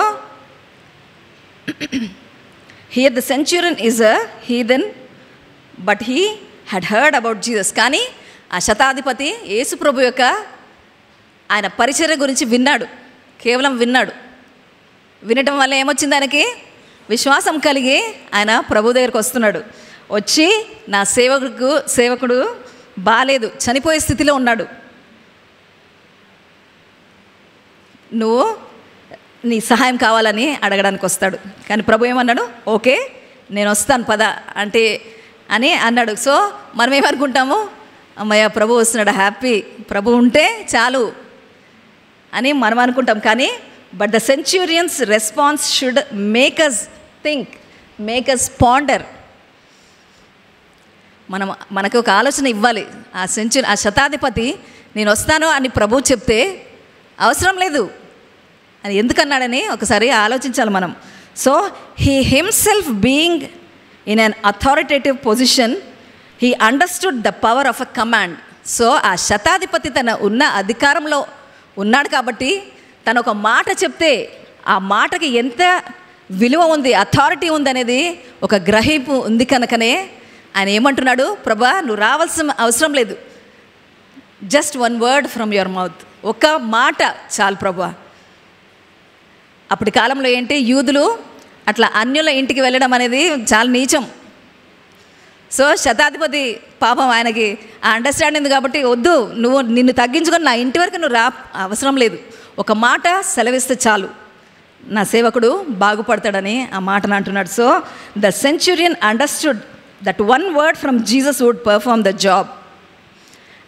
Speaker 1: here the centurion is a heathen, but he had heard about Jesus. కానీ ఆ శతాధిపతి యేసు ప్రభు యొక్క ఆయన పరిచర్య గురించి విన్నాడు. కేవలం విన్నాడు. వినటం వల్ల ఏమొచ్చింది? ఆయనకి విశ్వాసం కలిగి ఆయన ప్రభు దగ్గరికి వస్తున్నాడు. వచ్చి నా సేవకుడు బాలేదు, చనిపోయే స్థితిలో ఉన్నాడు, నువ్వు నీ సహాయం కావాలని అడగడానికి వస్తాడు. కానీ ప్రభు ఏమన్నాడు? ఓకే, నేను వస్తాను పద అంటే అని అన్నాడు. సో మనం ఏమనుకుంటాము? అమ్మయ్య ప్రభు వస్తున్నాడు, హ్యాపీ, ప్రభు ఉంటే చాలు అని మనం అనుకుంటాం. కానీ but the centurion's response should make us think, make us ponder. మనకు ఒక ఆలోచన ఇవ్వాలి. ఆ శతాధిపతి నేను వస్తాను అని ప్రభు చెప్తే అవసరం లేదు అని ఎందుకన్నాడని ఒకసారి ఆలోచించాలి మనం. So he himself being in an authoritative position, he understood the power of a command. So ఆ శతాధిపతి తన ఉన్న అధికారంలో ఉన్నాడు కాబట్టి తను ఒక మాట చెప్తే ఆ మాటకి ఎంత విలువ ఉంది, అథారిటీ ఉంది అనేది ఒక గ్రహింపు ఉంది. కనుకనే ఆయన ఏమంటున్నాడు? ప్రభా, నువ్వు రావాల్సిన అవసరం లేదు, just one word from your mouth, ఒక మాట చాలు ప్రభా. అప్పటి కాలంలో ఏంటి, యూదులు అట్లా అన్యుల ఇంటికి వెళ్ళడం అనేది చాలా నీచం. సో శతాధిపతి పాపం ఆయనకి ఆ అండర్స్టాండింగ్ కాబట్టి వద్దు, నిన్ను తగ్గించుకొని నా ఇంటి వరకు నువ్వు రా, అవసరం లేదు, ఒక మాట సెలవిస్తే చాలు, నా సేవకుడు బాగుపడతాడని ఆ మాటను అంటున్నాడు. So the centurion understood that one word from Jesus would perform the job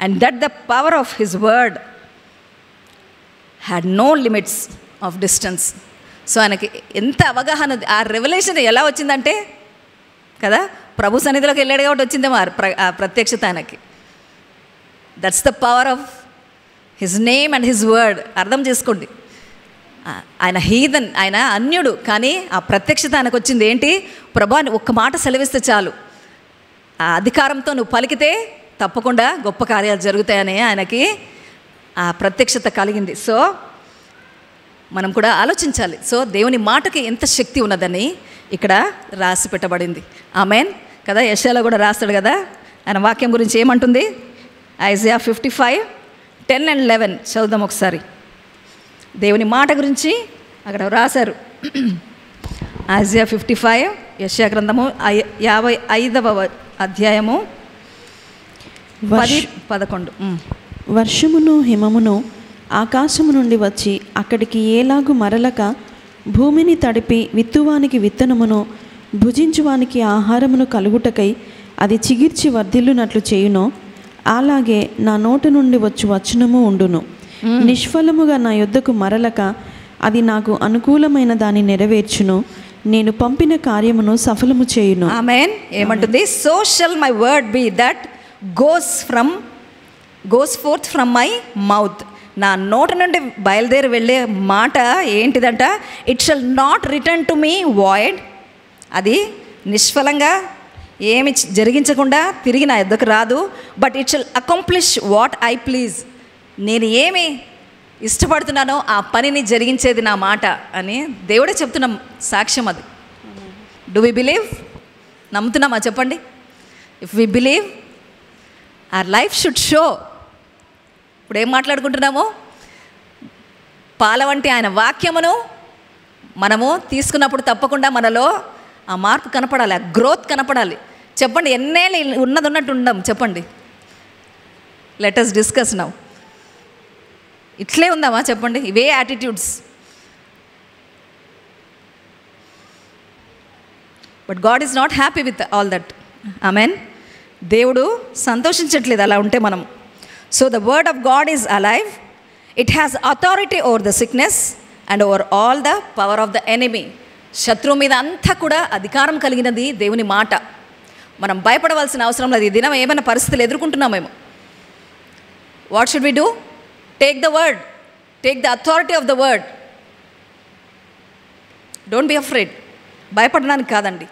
Speaker 1: and that the power of his word had no limits of distance. So ఆయనకి ఎంత అవగాహన, ఆ రెవల్యూషన్ ఎలా వచ్చిందంటే కదా, ప్రభు సన్నిధిలోకి వెళ్ళాడు కాబట్టి వచ్చిందేమో ఆ ప్రత్యక్షత ఆయనకి. That's the power of his name and his word. అర్థం చేసుకోండి, ఆయన హీదన్, ఆయన అన్యుడు, కానీ ఆ ప్రత్యక్షత ఆయనకు వచ్చింది ఏంటి? ప్రభా ఒక్క మాట సెలవిస్తే చాలు, ఆ అధికారంతో నువ్వు పలికితే తప్పకుండా గొప్ప కార్యాలు జరుగుతాయని ఆయనకి ఆ ప్రత్యక్షత కలిగింది. సో మనం కూడా ఆలోచించాలి. సో దేవుని మాటకి ఎంత శక్తి ఉన్నదని ఇక్కడ రాసి పెట్టబడింది. ఆమెన్ కదా. యెషయాలో కూడా రాస్తాడు కదా ఆయన వాక్యం గురించి ఏమంటుంది? ఐజయా 55:10 and 11 చదువుదాం ఒకసారి. దేవుని మాట గురించి అక్కడ రాశారు. ఐజయా 55, యెషయా గ్రంథము 55వ అధ్యాయము 10-11.
Speaker 2: వర్షమును హిమమును ఆకాశము నుండి వచ్చి అక్కడికి ఏలాగు మరలక భూమిని తడిపి విత్తువానికి విత్తనమును భుజించువానికి ఆహారమును కలుగుటకై అది చిగిర్చి వర్ధిల్లునట్లు చేయునో అలాగే నా నోటి నుండి వచనము ఉండును. నిష్ఫలముగా నా యొద్దకు మరలక అది నాకు అనుకూలమైన దాన్ని నెరవేర్చును. నేను పంపిన కార్యమును సఫలము చేయును.
Speaker 1: ఆమేన్. ఏమంటుంది? So shall my word be that goes forth from my mouth. నా నోట నుండి బయలుదేరి వెళ్ళే మాట ఏంటిదంట? It shall not return to me void. అది నిష్ఫలంగా ఏమి జరిగించకుండా తిరిగి నా యొద్దకు రాదు. But it shall accomplish what I please. నేను ఏమి ఇష్టపడుతున్నానో ఆ పనిని జరిగించేది నా మాట అని దేవుడే చెప్తున్న సాక్ష్యం అది. Do we believe? నమ్ముతున్నామా చెప్పండి? If we believe our life should show. ఇప్పుడు ఏం మాట్లాడుకుంటున్నాము? పాల వంటి ఆయన వాక్యమును మనము తీసుకున్నప్పుడు తప్పకుండా మనలో ఆ మార్పు కనపడాలి, ఆ గ్రోత్ కనపడాలి. చెప్పండి, ఎన్నేళ్ళు ఉన్నది ఉన్నట్టు ఉండం చెప్పండి. Let us discuss now. ఇట్లే ఉందామా చెప్పండి? ఇవే attitudes. But God is not happy with all that. Amen. దేవుడు సంతోషించట్లేదు అలా ఉంటే మనం. So the word of God is alive. It has authority over the sickness and over all the power of the enemy. శత్రువు మీద అంతా కూడా అధికారం కలిగినది దేవుని మాట. మనం భయపడవలసిన అవసరం లేదు. ఈ దినం ఏమైనా పరిస్థితులు ఎదుర్కొంటున్నామేమో. What should we do? Take the word, take the authority of the word. Don't be afraid. భయపడడానికి కాదండి.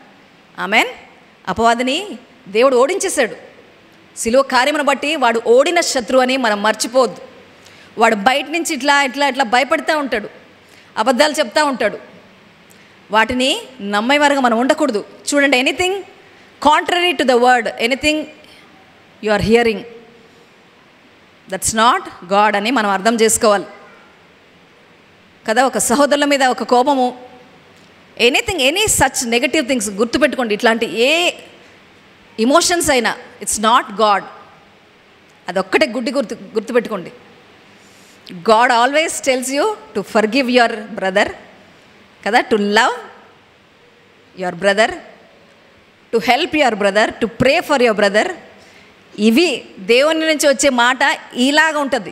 Speaker 1: ఆమెన్. అపవాదిని దేవుడు ఓడించేశాడు. శిలువ కార్యమును బట్టి వాడు ఓడిన శత్రువు అని మనం మర్చిపోవద్దు. వాడు బయట నుంచి ఇట్లా ఇట్లా ఇట్లా భయపడుతూ ఉంటాడు, అబద్ధాలు చెప్తూ ఉంటాడు. వాటిని నమ్మే వరకు మనం ఉండకూడదు. చూడండి, anything contrary to the word, anything you are hearing, that's not God అని మనం అర్థం చేసుకోవాలి కదా. ఒక సహోదరుల మీద ఒక కోపము, anything, any such negative things గుర్తుపెట్టుకోండి. ఇట్లాంటి ఏ ఇమోషన్స్ అయినా ఇట్స్ నాట్ గాడ్. అదొక్కటే గుర్తుపెట్టుకోండి. God always tells you to forgive your brother కదా, to love your brother, to help your brother, to pray for your brother. ఇవి దేవుని నుంచి వచ్చే మాట ఇలాగా ఉంటుంది.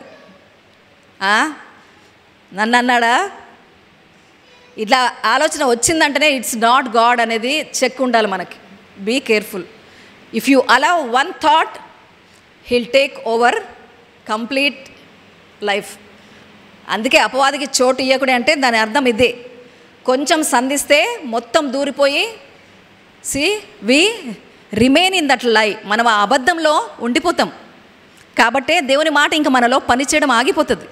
Speaker 1: నన్ను అన్నాడా, ఇట్లా ఆలోచన వచ్చిందంటేనే ఇట్స్ నాట్ గాడ్ అనేది చెక్ ఉండాలి మనకి. Be careful. If you allow one thought, he'll take over complete life. అందుకే అపవాదికి చోటు ఇవ్వకూడదు అంటే దాని అర్థం ఇదే. కొంచెం సంధిస్తే మొత్తం దూరిపోయి వి రిమైన్ ఇన్ దట్ లై. మనం ఆ అబద్ధంలో ఉండిపోతాం. కాబట్టే దేవుని మాట ఇంకా మనలో పనిచేయడం ఆగిపోతుంది.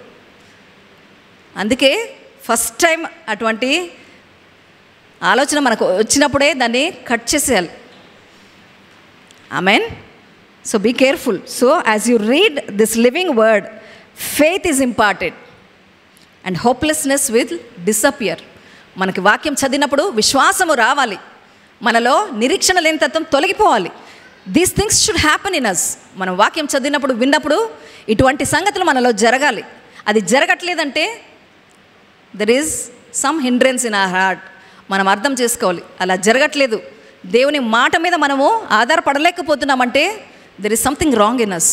Speaker 1: అందుకే ఫస్ట్ టైం అటువంటి ఆలోచన మనకు వచ్చినప్పుడే దాన్ని కట్ చేసేయాలి. Amen. So be careful. So as you read this living word, faith is important and hopelessness will disappear. మనకి వాక్యం చదివినప్పుడు విశ్వాసము రావాలి, మనలో నిరీక్షణ లేని తత్వం తొలగిపోవాలి. These things should happen in us. మనం వాక్యం చదివినప్పుడు విన్నప్పుడు ఇటువంటి సంగతులు మనలో జరగాలి. అది జరగట్లేదంటే there is some hindrance in our heart. మనం అర్థం చేసుకోవాలి, అలా జరగట్లేదు, దేవుని మాట మీద మనము ఆధారపడలేకపోతున్నామంటే there is something wrong in us.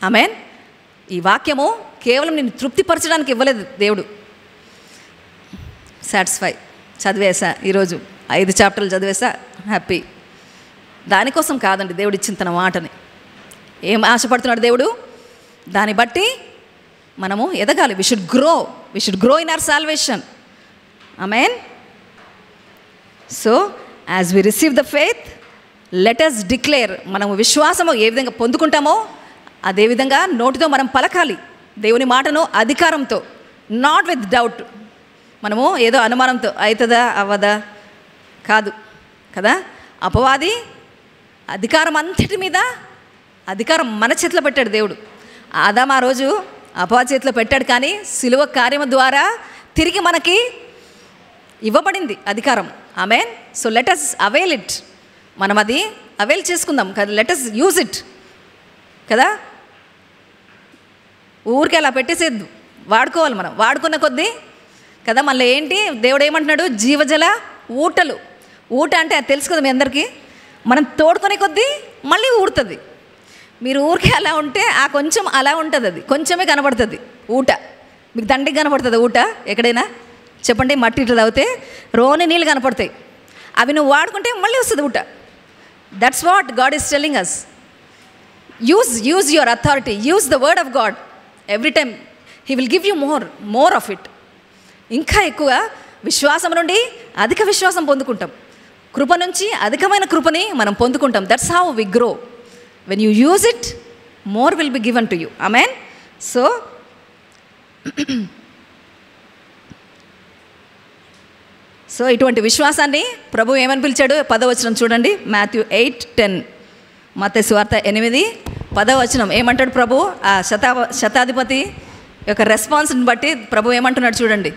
Speaker 1: Amen. ఈ వాక్యము కేవలం నేను తృప్తిపరచడానికి ఇవ్వలేదు దేవుడు. సాటిస్ఫై చదివేసా, ఈరోజు 5 చాప్టర్లు చదివేసా, హ్యాపీ. దానికోసం కాదండి దేవుడు ఇచ్చిన తన మాటని. ఏం ఆశపడుతున్నాడు దేవుడు? దాన్ని బట్టి మనము ఎదగాలి. We should grow in our salvation. Amen. So as we receive the faith, let us declare. మనము విశ్వాసము ఏ విధంగా పొందుకుంటామో అదేవిధంగా నోటితో మనం పలకాలి దేవుని మాటను అధికారంతో, నాట్ విత్ డౌట్. మనము ఏదో అనుమానంతో అవుతుందా అవ్వదా కాదు కదా. అపవాది అధికారం అంతటి మీద అధికారం మన చేతిలో పెట్టాడు దేవుడు. ఆదాము ఆ రోజు అపవాది చేతిలో పెట్టాడు, కానీ సిలువ కార్యము ద్వారా తిరిగి మనకి ఇవ్వబడింది అధికారం. Amen. So let us avail it. మనం అది అవైల్ చేసుకుందాం కదా, లెట్ us యూజ్ ఇట్ కదా. ఊరికే అలా పెట్టేసేద్దు, వాడుకోవాలి మనం. వాడుకున్న కొద్దీ కదా మళ్ళీ ఏంటి దేవుడు ఏమంటున్నాడు, జీవజల ఊటలు. ఊట అంటే అది తెలుసు కదా మీ అందరికీ, మనం తోడుకునే కొద్దీ మళ్ళీ ఊడుతుంది. మీరు ఊరికే అలా ఉంటే ఆ కొంచెం అలా ఉంటుంది, అది కొంచెమే కనబడుతుంది ఊట. మీకు దండికి కనపడుతుంది ఊట ఎక్కడైనా చెప్పండి, మట్టి ఇట్లా తాగితే రోని నీళ్ళు కనపడతాయి, అవి నువ్వు వాడుకుంటే మళ్ళీ వస్తుంది ఊట. That's what God is telling us. Use your authority, use the word of God every time. He will give you more of it. ఇంకా ఎక్కువ విశ్వాసం నుండి అధిక విశ్వాసం పొందుకుంటాం, కృప నుంచి అధికమైన కృపని మనం పొందుకుంటాం. That's how we grow. When you use it, more will be given to you. Amen. So ఇటువంటి విశ్వాసాన్ని ప్రభు ఏమని పిలిచాడు? 10వ వచనం చూడండి, మాథ్యూ 8:10. మత్తయి సువార్త 8:10 వచనం ఏమంటాడు ప్రభు? ఆ శతాధిపతి యొక్క రెస్పాన్స్ని బట్టి ప్రభు ఏమంటున్నాడు చూడండి.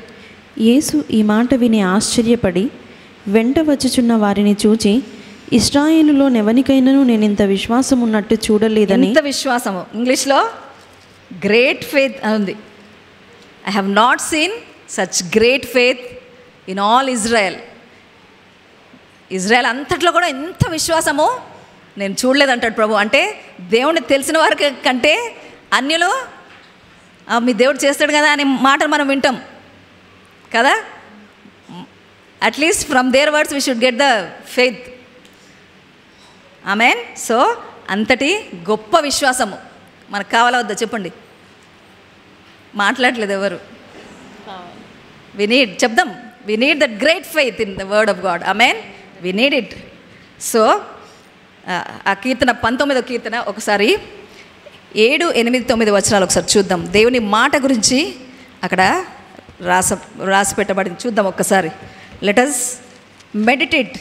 Speaker 2: యేసు ఈ మాట విని ఆశ్చర్యపడి వెంట వచ్చుచున్న వారిని చూచి, ఇశ్రాయేలులో నెవనికైనను నేను ఇంత విశ్వాసం ఉన్నట్టు చూడలేదని.
Speaker 1: ఇంత విశ్వాసము ఇంగ్లీష్లో గ్రేట్ ఫెయిత్ అని ఉంది. I have not seen such great faith in all Israel. Israel అంతట్లో కూడా ఇంత విశ్వాసము నేను చూడలేదంటాడు ప్రభు. అంటే దేవుడిని తెలిసిన వారి కంటే అన్యులు మీ దేవుడు చేస్తాడు కదా అనే మాటలు మనం వింటాం కదా. At least from their words we should get the faith. Amen. So అంతటి గొప్ప విశ్వాసము మనకు కావాలా వద్దా చెప్పండి? మాట్లాడలేదు ఎవరు. చెప్దాం, we need that great faith in the word of God. Amen. We need it. So ఆ కీర్తన 19వ కీర్తన ఒకసారి 7, 8, 9 వచనాలు ఒకసారి చూద్దాం. దేవుని మాట గురించి అక్కడ రాసి పెట్టబడింది, చూద్దాం ఒక్కసారి. Let us meditate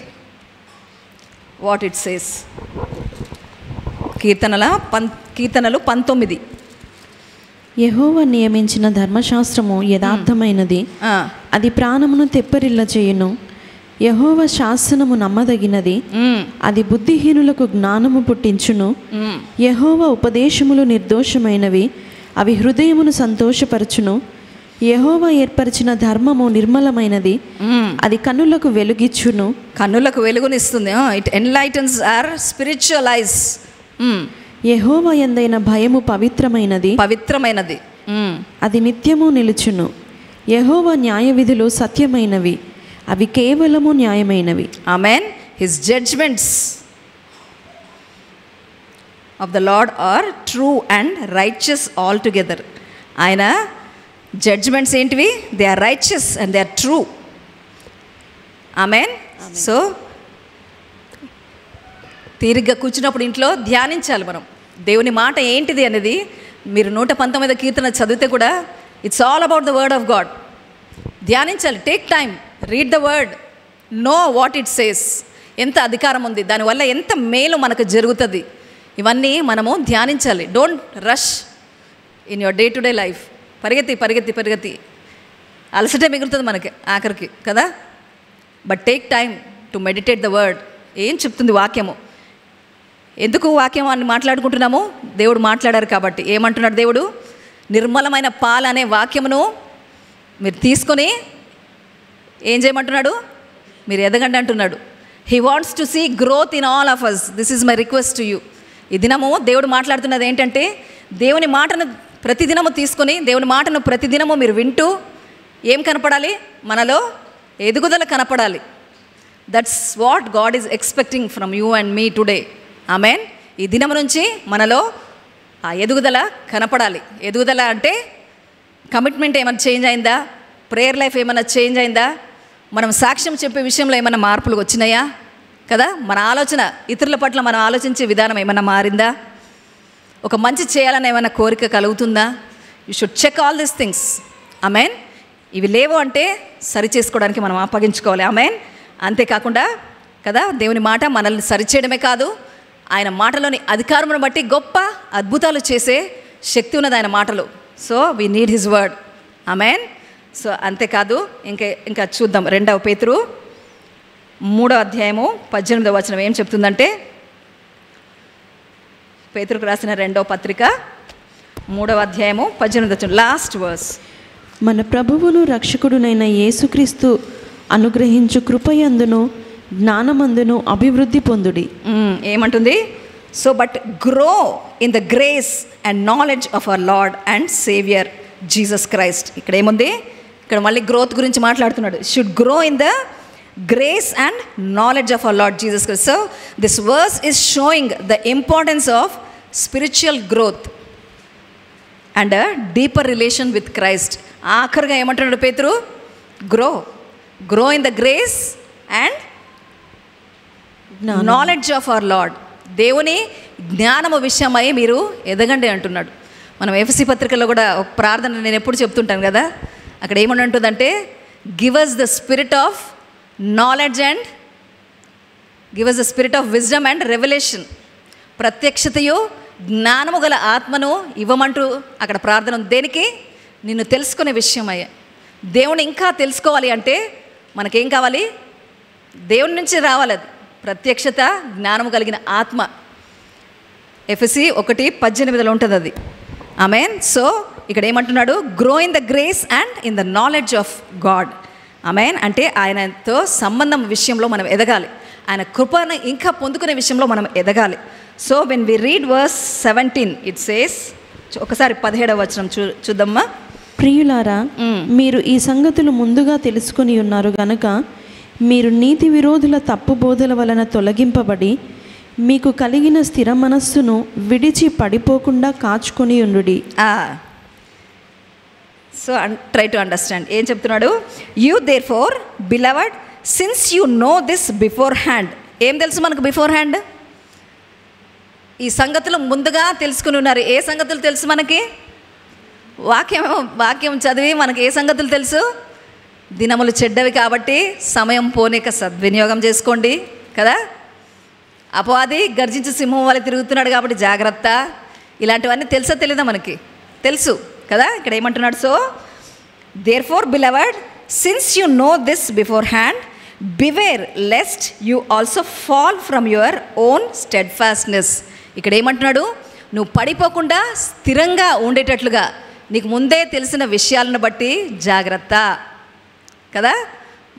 Speaker 1: what it says. కీర్తనలు 19.
Speaker 2: యెహోవా నియమించిన ధర్మశాస్త్రము యథార్థమైనది, అది ప్రాణమును తెప్పరిల్ల చేయును. యెహోవా శాసనము నమ్మదగినది, అది బుద్ధిహీనులకు జ్ఞానము పుట్టించును. యెహోవా ఉపదేశములు నిర్దోషమైనవి, అవి హృదయమును సంతోషపరచును. యెహోవా ఏర్పరిచిన ధర్మము నిర్మలమైనది, అది కన్నులకు వెలుగిచ్చును.
Speaker 1: కన్నులకు వెలుగునిస్తుంది. It enlightens our spiritual eyes.
Speaker 2: యెహోవా యందైన భయము పవిత్రమైనది,
Speaker 1: అది
Speaker 2: నిత్యము నిలుచును. యెహోవా న్యాయ విధులు సత్యమైనవి, అవి కేవలము న్యాయమైనవి.
Speaker 1: Amen. His judgments of the lord are true and righteous all together. ఆయన జడ్జ్మెంట్స్ ఏంటివి? They are righteous and they are true. Amen. So తీరిగ్గా కూర్చున్నప్పుడు ఇంట్లో ధ్యానించాలి మనం దేవుని మాట ఏంటిది అనేది. మీరు 119వ కీర్తన చదివితే కూడా it's all about the word of God. ధ్యానించాలి. Take time, read the word, know what it says. ఎంత అధికారం ఉంది, దానివల్ల ఎంత మేలు మనకు జరుగుతుంది, ఇవన్నీ మనము ధ్యానించాలి. Don't rush in your day to day life. పరిగెత్తి అలసటే మిగులుతుంది మనకి ఆఖరికి కదా. But take time to meditate the word. ఏం చెప్తుంది వాక్యము? ఎందుకు వాక్యం అని మాట్లాడుకుంటున్నాము? దేవుడు మాట్లాడారు కాబట్టి. ఏమంటున్నాడు దేవుడు? నిర్మలమైన పాలు అనే వాక్యమును మీరు తీసుకొని ఏం చేయమంటున్నాడు? మీరు ఎదగండి అంటున్నాడు. He wants to see growth in all of us. This is my request to you. ఈ దినము దేవుడు మాట్లాడుతున్నది ఏంటంటే, దేవుని మాటను ప్రతిదినము తీసుకొని, దేవుని మాటను ప్రతిదినము మీరు వింటూ ఏం కనపడాలి? మనలో ఎదుగుదల కనపడాలి. That's what God is expecting from you and me today. Amen. ఈ దినం నుంచి మనలో ఆ ఎదుగుదల కనపడాలి. ఎదుగుదల అంటే కమిట్మెంట్ ఏమైనా చేంజ్ అయిందా? ప్రేయర్ లైఫ్ ఏమైనా చేంజ్ అయిందా? మనం సాక్ష్యం చెప్పే విషయంలో ఏమైనా మార్పులు వచ్చినాయా కదా? మన ఆలోచన, ఇతరుల పట్ల మనం ఆలోచించే విధానం ఏమైనా మారిందా? ఒక మంచి చేయాలని ఏమైనా కోరిక కలుగుతుందా? You should check all these things. Amen. ఇవి లేవు అంటే సరి చేసుకోవడానికి మనం అప్పగించుకోవాలి. ఆమెన్. అంతేకాకుండా కదా, దేవుని మాట మనల్ని సరిచేయడమే కాదు, ఆయన మాటలోని అధికారమును బట్టి గొప్ప అద్భుతాలు చేసే శక్తి ఉన్నది ఆయన మాటలు. So we need his word. Amen. So అంతేకాదు ఇంకా చూద్దాం 2వ పేతురు 3వ అధ్యాయము 18వ వచనం ఏం చెప్తుందంటే, పేతురుకు రాసిన 2వ పత్రిక 3వ అధ్యాయము 18వ వచనం, లాస్ట్ వర్స్.
Speaker 2: మన ప్రభువును రక్షకుడునైన యేసుక్రీస్తు అనుగ్రహించు కృపయందును జ్ఞానమందును అభివృద్ధి పొందుడి.
Speaker 1: ఏమంటుంది? So but grow in the grace and knowledge of our Lord and saviour Jesus Christ. ఇక్కడ ఏముంది? ఇక్కడ మళ్ళీ గ్రోత్ గురించి మాట్లాడుతున్నాడు. Should grow in the grace and knowledge of our Lord Jesus Christ. So this verse is showing the importance of spiritual growth and deeper relation with Christ. ఆఖరిగా ఏమంటున్నాడు పేతురు? Grow in the grace and knowledge of our Lord. దేవుని జ్ఞానము విషయమై మీరు ఎదగండి అంటున్నాడు. మనం ఎఫెసీ పత్రికలో కూడా ఒక ప్రార్థన నేను ఎప్పుడు చెప్తుంటాను కదా, అక్కడ ఏమని ఉంటుందంటే, give us the spirit of knowledge and give us the spirit of wisdom and revolution. ప్రత్యక్షతయు జ్ఞానము గల ఆత్మను ఇవ్వమంటూ అక్కడ ప్రార్థన ఉంది. దేనికి? నిన్ను తెలుసుకునే విషయమయ్యా. దేవుని ఇంకా తెలుసుకోవాలి అంటే మనకేం కావాలి? దేవుని నుంచి రావాలి. అది ప్రత్యక్షత, జ్ఞానము కలిగిన ఆత్మ. ఎఫెసీ 1:18 ఉంటుంది అది. ఆమెన్. సో ఇక్కడ ఏమంటున్నాడు? Grow in the grace and in the knowledge of God. Amen. అంటే ఆయనతో సంబంధం విషయంలో మనం ఎదగాలి, ఆయన కృపను ఇంకా పొందుకునే విషయంలో మనం ఎదగాలి. So when we read verse 17 it says, ఒకసారి 17వ వచనం చూద్దామా.
Speaker 2: ప్రియులారా, మీరు ఈ సంగతులు ముందుగా తెలుసుకుని ఉన్నారు గనుక మీరు నీతి విరోధుల తప్పు బోధల వలన తొలగింపబడి మీకు కలిగిన స్థిర మనస్సును విడిచి పడిపోకుండా కాచుకొని ఉండుడి.
Speaker 1: So try to understand. ఏం చెప్తున్నాడు? You therefore beloved since you know this beforehand. ఏం తెలుసు మనకు బిఫోర్ హ్యాండ్? ఈ సంగతులు ముందుగా తెలుసుకుని ఉన్నారు. ఏ సంగతులు తెలుసు మనకి? వాక్యం చదివి మనకి ఏ సంగతులు తెలుసు? దినములు చెడ్డవి కాబట్టి సమయం పోనీక సద్వినియోగం చేసుకోండి కదా. అపవాది గర్జించి సింహం వల్ల తిరుగుతున్నాడు కాబట్టి జాగ్రత్త. ఇలాంటివన్నీ తెలుసా తెలీదా మనకి? తెలుసు కదా. ఇక్కడ ఏమంటున్నాడు? So therefore beloved since you know this beforehand beware lest you also fall from your own steadfastness. ఇక్కడ ఏమంటున్నాడు? నువ్వు పడిపోకుండా స్థిరంగా ఉండేటట్లుగా నీకు ముందే తెలిసిన విషయాలను బట్టి జాగ్రత్త కదా.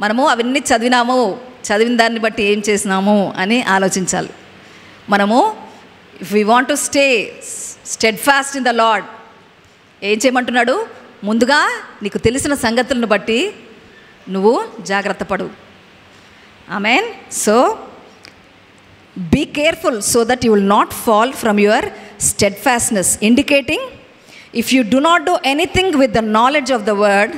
Speaker 1: మనము అవన్నీ చదివిన దాన్ని బట్టి ఏం చేసినాము అని ఆలోచించాలి. మనము if we want to stay steadfast in the lord, ఏం చేయమంటున్నాడు? ముందుగా నీకు తెలిసిన సంగతులను బట్టి నువ్వు జాగ్రత్త పడు. Amen. So be careful so that you will not fall from your steadfastness, indicating if you do not do anything with the knowledge of the word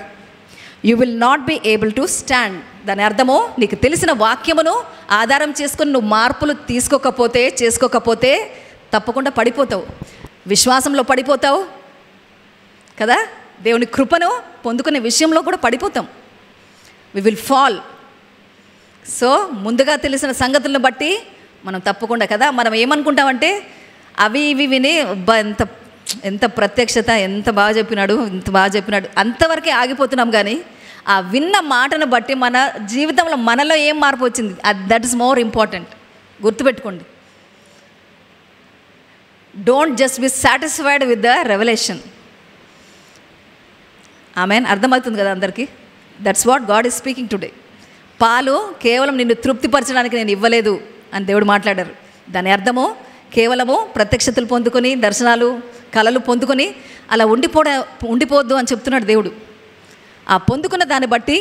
Speaker 1: you will not be able to stand. దాని అర్థము, నీకు తెలిసిన వాక్యమును ఆధారం చేసుకుని నువ్వు మార్పులు చేసుకోకపోతే తప్పకుండా పడిపోతావు, విశ్వాసంలో పడిపోతావు కదా. దేవుని కృపను పొందుకునే విషయంలో కూడా పడిపోతాం. We will fall. సో ముందుగా తెలిసిన సంగతులను బట్టి మనం తప్పకుండా కదా. మనం ఏమనుకుంటామంటే అవి ఇవి విని ఎంత ప్రత్యక్షత, ఎంత బాగా చెప్పినాడు అంతవరకే ఆగిపోతున్నాం. కానీ ఆ విన్న మాటను బట్టి మన జీవితంలో మనలో ఏం మార్పు వచ్చింది, దట్ ఈస్ మోర్ ఇంపార్టెంట్. గుర్తుపెట్టుకోండి. Don't just be satisfied with the revolution. Amen. అర్థమవుతుంది కదా అందరికీ? That's what God is speaking today. పాలు కేవలం నిన్ను తృప్తిపరచడానికి నేను ఇవ్వలేదు అని దేవుడు మాట్లాడారు. దాని అర్థము కేవలము ప్రత్యక్షతలు పొందుకొని, దర్శనాలు, కళలు పొందుకొని అలా ఉండిపోవద్దు అని చెప్తున్నాడు దేవుడు. ఆ పొందుకున్న దాన్ని బట్టి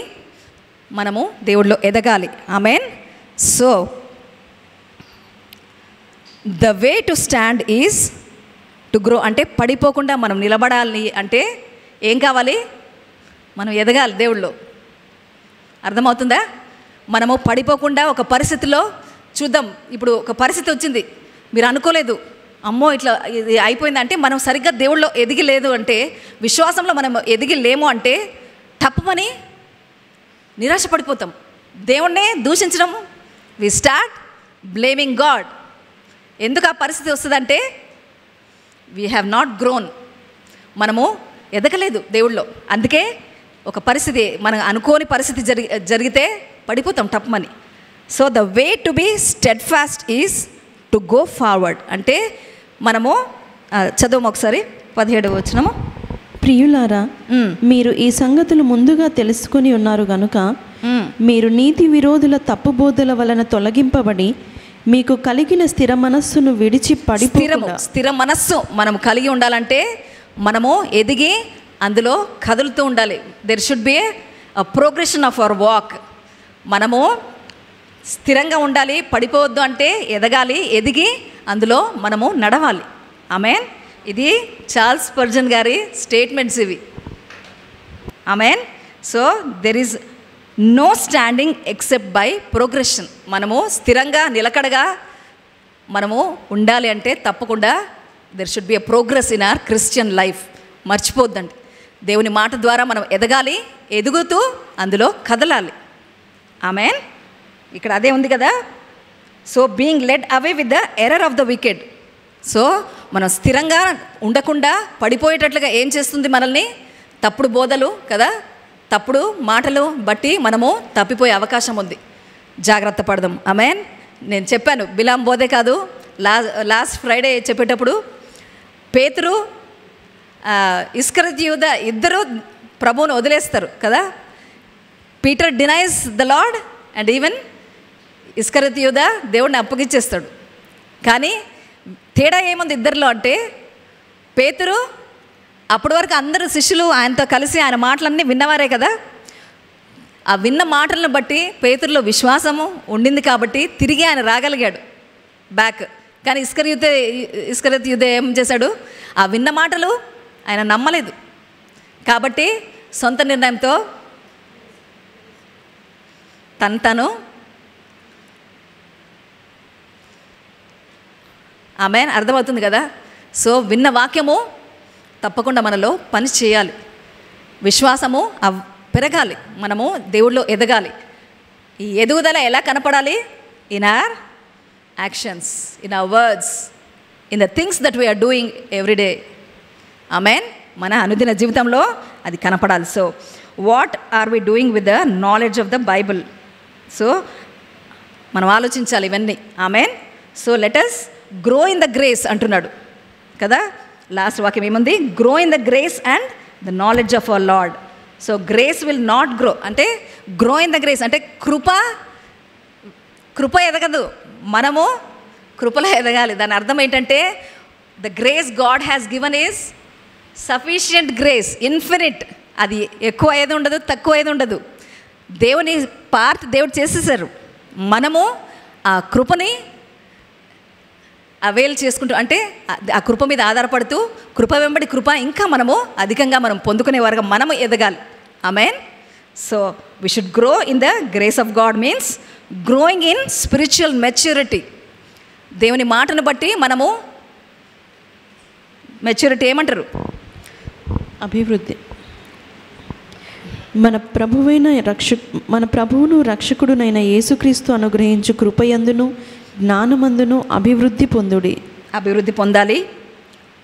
Speaker 1: మనము దేవుడిలో ఎదగాలి. Amen. So the way to stand is to grow. అంటే పడిపోకుండా మనం నిలబడాలి అంటే ఏం కావాలి? మనం ఎదగాలి దేవుళ్ళో. అర్థమవుతుందా? మనము పడిపోకుండా ఒక పరిస్థితిలో చూద్దాం. ఇప్పుడు ఒక పరిస్థితి వచ్చింది, మీరు అనుకోలేదు, అమ్మో ఇట్లా ఇది అయిపోయిందంటే మనం సరిగ్గా దేవుళ్ళో ఎదిగలేదు అంటే, విశ్వాసంలో మనం ఎదిగిలేము అంటే తప్పమని నిరాశపడిపోతాం. దేవుణ్ణే దూషించడం, వి స్టార్ట్ బ్లేమింగ్ గాడ్. ఎందుకు ఆ పరిస్థితి వస్తుందంటే వీ హ్యావ్ నాట్ గ్రోన్. మనము ఎదగలేదు దేవుళ్ళో. అందుకే ఒక పరిస్థితి, మనం అనుకోని పరిస్థితి జరిగితే పడిపోతాం టప్మని. So the way to be steadfast is to go forward. అంటే మనము చదువు ఒకసారి 17వ వచనము.
Speaker 2: ప్రియులారా, మీరు ఈ సంగతులు ముందుగా తెలుసుకొని ఉన్నారు గనుక మీరు నీతి విరోధుల తప్పు బోధల వలన తొలగింపబడి మీకు కలిగిన స్థిర మనస్సును విడిచి
Speaker 1: స్థిర మనస్సు మనం కలిగి ఉండాలంటే మనము ఎదిగి అందులో కదులుతూ ఉండాలి. There should be a progression of our walk. మనము స్థిరంగా ఉండాలి, పడిపోవద్దు. అంటే ఎదగాలి, ఎదిగి అందులో మనము నడవాలి. ఆమెన్. ఇది చార్ల్స్ స్పర్జన్ గారి స్టేట్మెంట్స్ ఇవి. Amen. So there is no standing except by progression. మనము స్థిరంగా నిలకడగా మనము ఉండాలి అంటే తప్పకుండా there should be a progress in our Christian life. మర్చిపోద్దండి, దేవుని మాట ద్వారా మనం ఎదగాలి, ఎదుగుతూ అందులో కదలాలి. ఆమెన్. ఇక్కడ అదే ఉంది కదా. So being lead away with the error of the wicked. So మనం స్థిరంగా ఉండకుండా పడిపోయేటట్లుగా ఏం చేస్తుంది మనల్ని? తప్పుడు బోధలు కదా, తప్పుడు మాటలు బట్టి మనము తప్పిపోయే అవకాశం ఉంది. జాగ్రత్త పడదాం. ఆమెన్. నేను చెప్పాను, బిలాం బోధే కాదు, లాస్ట్ ఫ్రైడే చెప్పేటప్పుడు పేతురు ఇస్కరియోతు యూదా ఇద్దరు ప్రభువును వదిలేస్తారు కదా. Peter denies the lord and even ఇస్కరియోతు యూదా దేవుడిని అప్పగిచ్చేస్తాడు. కానీ తేడా ఏముంది ఇద్దరిలో అంటే, పేతురు అప్పటి వరకు అందరూ శిష్యులు ఆయనతో కలిసి ఆయన మాటలన్నీ విన్నవారే కదా. ఆ విన్న మాటలను బట్టి పేతురులో విశ్వాసము ఉండింది కాబట్టి తిరిగి ఆయన రాగలిగాడు బ్యాక్. కానీ ఇస్కరియోతు యూదా ఏం చేశాడు? ఆ విన్న మాటలు ఆయన నమ్మలేదు కాబట్టి సొంత నిర్ణయంతో తను ఆమెన్. అర్థమవుతుంది కదా. సో విన్న వాక్యము తప్పకుండా మనలో పని చేయాలి, విశ్వాసము పెరగాలి, మనము దేవుళ్ళో ఎదగాలి. ఈ ఎదుగుదల ఎలా కనపడాలి? In our actions, in our words, in the things that we're doing everyday. Amen. మన అనుదిన జీవితంలో అది కనపడాలి. So what are we doing with the knowledge of the Bible? So మనం ఆలోచించాలి ఇవన్నీ. Amen. So let us grow in the grace అంటున్నాడు కదా. లాస్ట్ వాక్యం ఏముంది? Grow in the grace and the knowledge of our Lord. So grace will not grow అంటే grow in the grace అంటే కృప ఎదగదు, మనము కృపలో ఎదగాలి. దాని అర్థం ఏంటంటే the grace God has given is sufficient grace, infinite. అది ఎక్కువ ఏది ఉండదు, తక్కువ ఏది ఉండదు. దేవుని పార్ట్ దేవుడు చేసేసారు. మనము ఆ కృపని అవైల్ చేసుకుంటూ అంటే ఆ కృప మీద ఆధారపడుతూ కృప వెంబడి కృప ఇంకా మనము అధికంగా మనం పొందుకునే వారుగా మనము ఎదగాలి. Amen. So we should grow in the grace of God means growing in spiritual maturity. దేవుని మాటను బట్టి మనము మెచ్యూరిటీ ఏమంటారు?
Speaker 2: అభివృద్ధి. మన ప్రభువును రక్షకుడునైన యేసుక్రీస్తు అనుగ్రహించు కృపయందును జ్ఞానమందును అభివృద్ధి పొందాలి.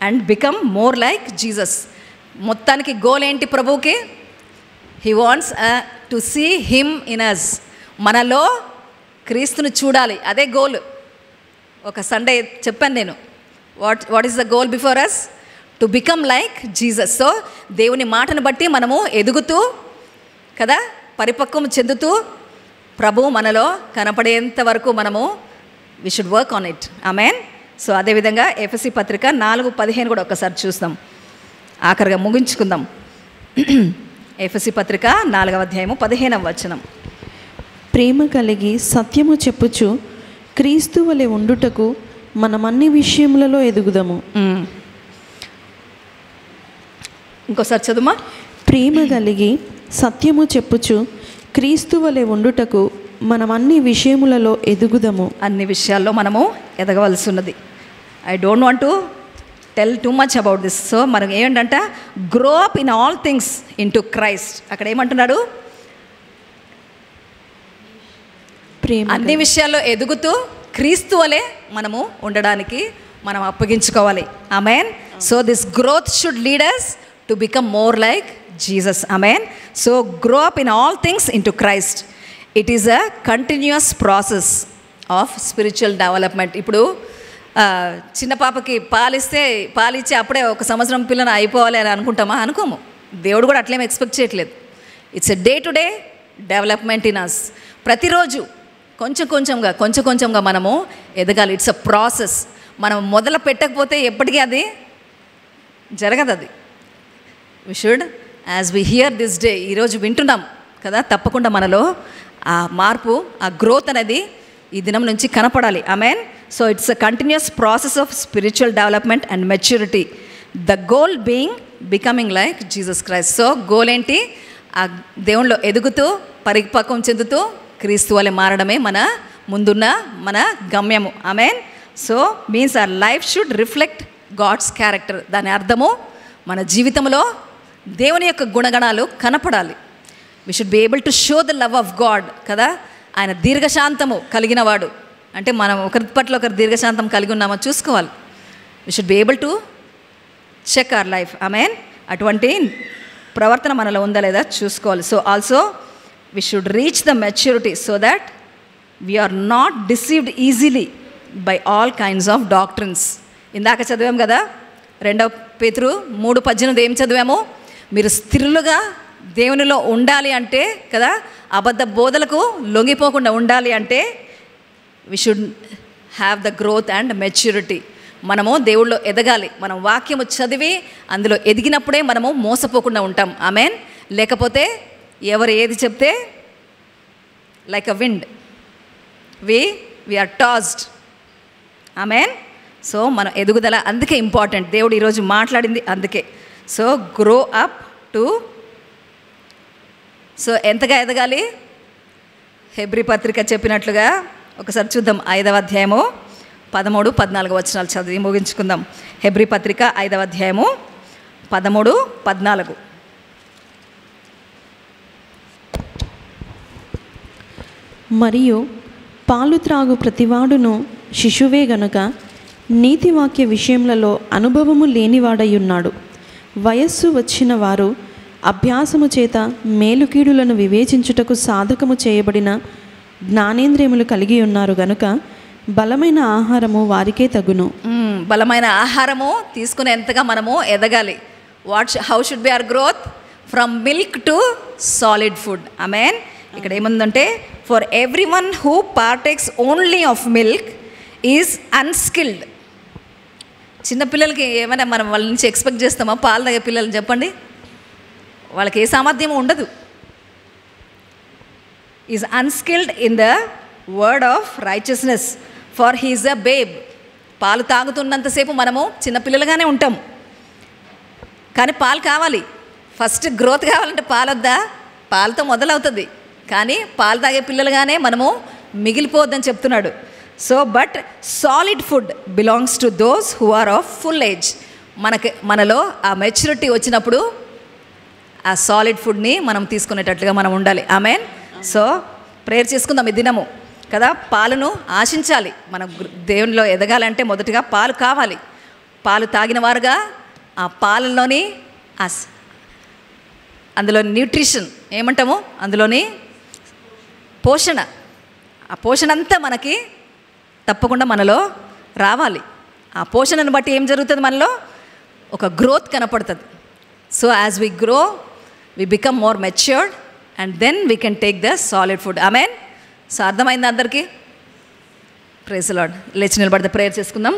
Speaker 2: And become more like Jesus. మొత్తానికి గోల్ ఏంటి ప్రభువుకి? He wants to see him in us. మనలో క్రీస్తుని చూడాలి, అదే గోల్. ఒక సండే చెప్పాను నేను, what is the goal before us? To become like Jesus. So దేవుని మాటను బట్టి మనము ఎదుగుతూ కదా, పరిపక్వం చెందుతూ ప్రభువు మనలో కనపడేంత వరకు మనము we should work on it. Amen. So అదేవిధంగా ఎఫెసీ పత్రిక 4:15 కూడా ఒకసారి చూస్తాం, ఆఖరిగా ముగించుకుందాం. ఎఫెసీ పత్రిక 4వ అధ్యాయము 15వ వచనం. ప్రేమ కలిగి సత్యము చెప్పుచు క్రీస్తు వలె ఉండుటకు మనం అన్ని విషయములలో ఎదుగుదాము.
Speaker 1: ఇంకోసారి చదువుమా.
Speaker 2: ప్రేమ కలిగి సత్యము చెప్పుచు క్రీస్తు వలె ఉండుటకు మనం అన్ని విషయములలో ఎదుగుదాము.
Speaker 1: అన్ని విషయాల్లో మనము ఎదగవలసి ఉన్నది. I don't want to tell too much about this. So మనకు ఏంటంటే grow up in all things in to Christ. అక్కడ ఏమంటున్నాడు? అన్ని విషయాల్లో ఎదుగుతూ క్రీస్తు వలె మనము ఉండడానికి మనం అప్పగించుకోవాలి. Amen. So this growth should lead us to become more like Jesus. Amen. So grow up in all things into Christ. It is a continuous process of spiritual development. ఇప్పుడు చిన్న పాపకి పాలిచ్చి అప్పుడే 1 సంవత్సరం పిల్లని అయిపోవాలి అని అనుకుంటామా? అనుకోము. దేవుడు కూడా అట్లేం ఎక్స్పెక్ట్ చేయట్లేదు. It's a day to day development in us. ప్రతిరోజు కొంచెం కొంచెంగా మనము ఎదగాలి. It's a process. మనం మొదలు పెట్టకపోతే ఎప్పటికీ అది జరగదు. అది we should as we hear this day, ఈరోజు వింటున్నాం కదా, తప్పకుండా మనలో ఆ మార్పు, ఆ గ్రోత్ అనేది ఈ దినం నుంచి కనపడాలి. Amen. So it's a continuous process of spiritual development and maturity, the goal being becoming like Jesus Christ. So goal ఏంటి? ఆ దేవునిలో ఎదుగుతూ పరిపక్వం చెందుతూ క్రీస్తు వలె మారడమే మన ముందున్న మన గమ్యము. Amen. So means our life should reflect God's character. దాని అర్థము మన జీవితంలో దేవుని యొక్క గుణగణాలు కనపడాలి. We should be able to show the love of God కదా. ఆయన దీర్ఘశాంతము కలిగిన వాడు. అంటే మనం ఒకరి పట్ల ఒకరు దీర్ఘశాంతం కలిగి ఉన్నామో చూసుకోవాలి. We should be able to check our life. Amen. అటువంటి ప్రవర్తన మనలో ఉందా లేదా చూసుకోవాలి. So also we should reach the maturity so that we are not deceived easily by all kinds of doctrines. ఇందాక చదివాం కదా, 2 పేతురు 3:18 ఏం చదివాము? మీరు స్థిరులుగా దేవునిలో ఉండాలి అంటే కదా, అబద్ధ బోధలకు లొంగిపోకుండా ఉండాలి అంటే we should have the growth and maturity. మనము దేవుళ్ళో ఎదగాలి. మనం వాక్యము చదివి అందులో ఎదిగినప్పుడే మనము మోసపోకుండా ఉంటాం. ఆమెన్. లేకపోతే ఎవరు ఏది చెప్తే like a wind we are tossed. Amen. So మన ఎదుగుదల అందుకే ఇంపార్టెంట్. దేవుడు ఈరోజు మాట్లాడింది అందుకే. So grow up to, so ఎంతగా ఎదగాలి? హెబ్రీ పత్రిక చెప్పినట్లుగా ఒకసారి చూద్దాం. 5వ అధ్యాయము 13, 14 వచనాలు చదివి ముగించుకుందాం. హెబ్రీ పత్రిక 5వ అధ్యాయము 13, 14.
Speaker 2: మరియు పాలు త్రాగు ప్రతివాడును శిశువే గనుక నీతివాక్య విషయములలో అనుభవము లేనివాడయ్యున్నాడు. వయస్సు వచ్చిన వారు అభ్యాసము చేత మేలుకీడులను వివేచించుటకు సాధకము చేయబడిన జ్ఞానేంద్రియములు కలిగి ఉన్నారు గనుక బలమైన ఆహారము వారికే తగును.
Speaker 1: బలమైన ఆహారము తీసుకునేంతగా మనము ఎదగాలి. How should be our growth? From milk to solid food. Amen. ఇక్కడ ఏముందంటే, for every one who partakes only of milk is unskilled. చిన్నపిల్లలకి ఏమైనా మనం వాళ్ళ నుంచి ఎక్స్పెక్ట్ చేస్తామా? పాలు తాగే పిల్లలు చెప్పండి, వాళ్ళకి ఏ సామర్థ్యం ఉండదు. Is unskilled in the word of righteousness, for he is a babe. పాలు తాగుతున్నంతసేపు మనము చిన్నపిల్లలుగానే ఉంటాం. కానీ పాలు కావాలి. ఫస్ట్ గ్రోత్ కావాలంటే పాలు వద్దా? పాలతో మొదలవుతుంది. కానీ పాలు తాగే పిల్లలుగానే మనము మిగిలిపోవద్దని చెప్తున్నాడు. So but solid food belongs to those who are of full age. మనలో ఆ మెచ్యూరిటీ వచ్చినప్పుడు ఆ సాలిడ్ ఫుడ్ని మనం తీసుకునేటట్లుగా మనం ఉండాలి. ఆమెన్. సో ప్రేయర్ చేసుకుందాం ఈ దినము కదా. పాలను ఆశించాలి. మనం దేవునిలో ఎదగాలంటే మొదటిగా పాలు కావాలి. పాలు తాగిన వారుగా ఆ పాలలోని అందులో న్యూట్రిషన్ ఏమంటాము, అందులోని పోషణ, ఆ పోషణ అంతా మనకి తప్పకుండా మనలో రావాలి. ఆ పోషణను బట్టి ఏం జరుగుతుంది? మనలో ఒక గ్రోత్ కనపడుతుంది. So as we grow we become more matured and then we can take the solid food. Amen. So అర్థమైంది అందరికీ? Praise the lord. లేచి నిలబడితే ప్రేయర్ చేసుకుందాం.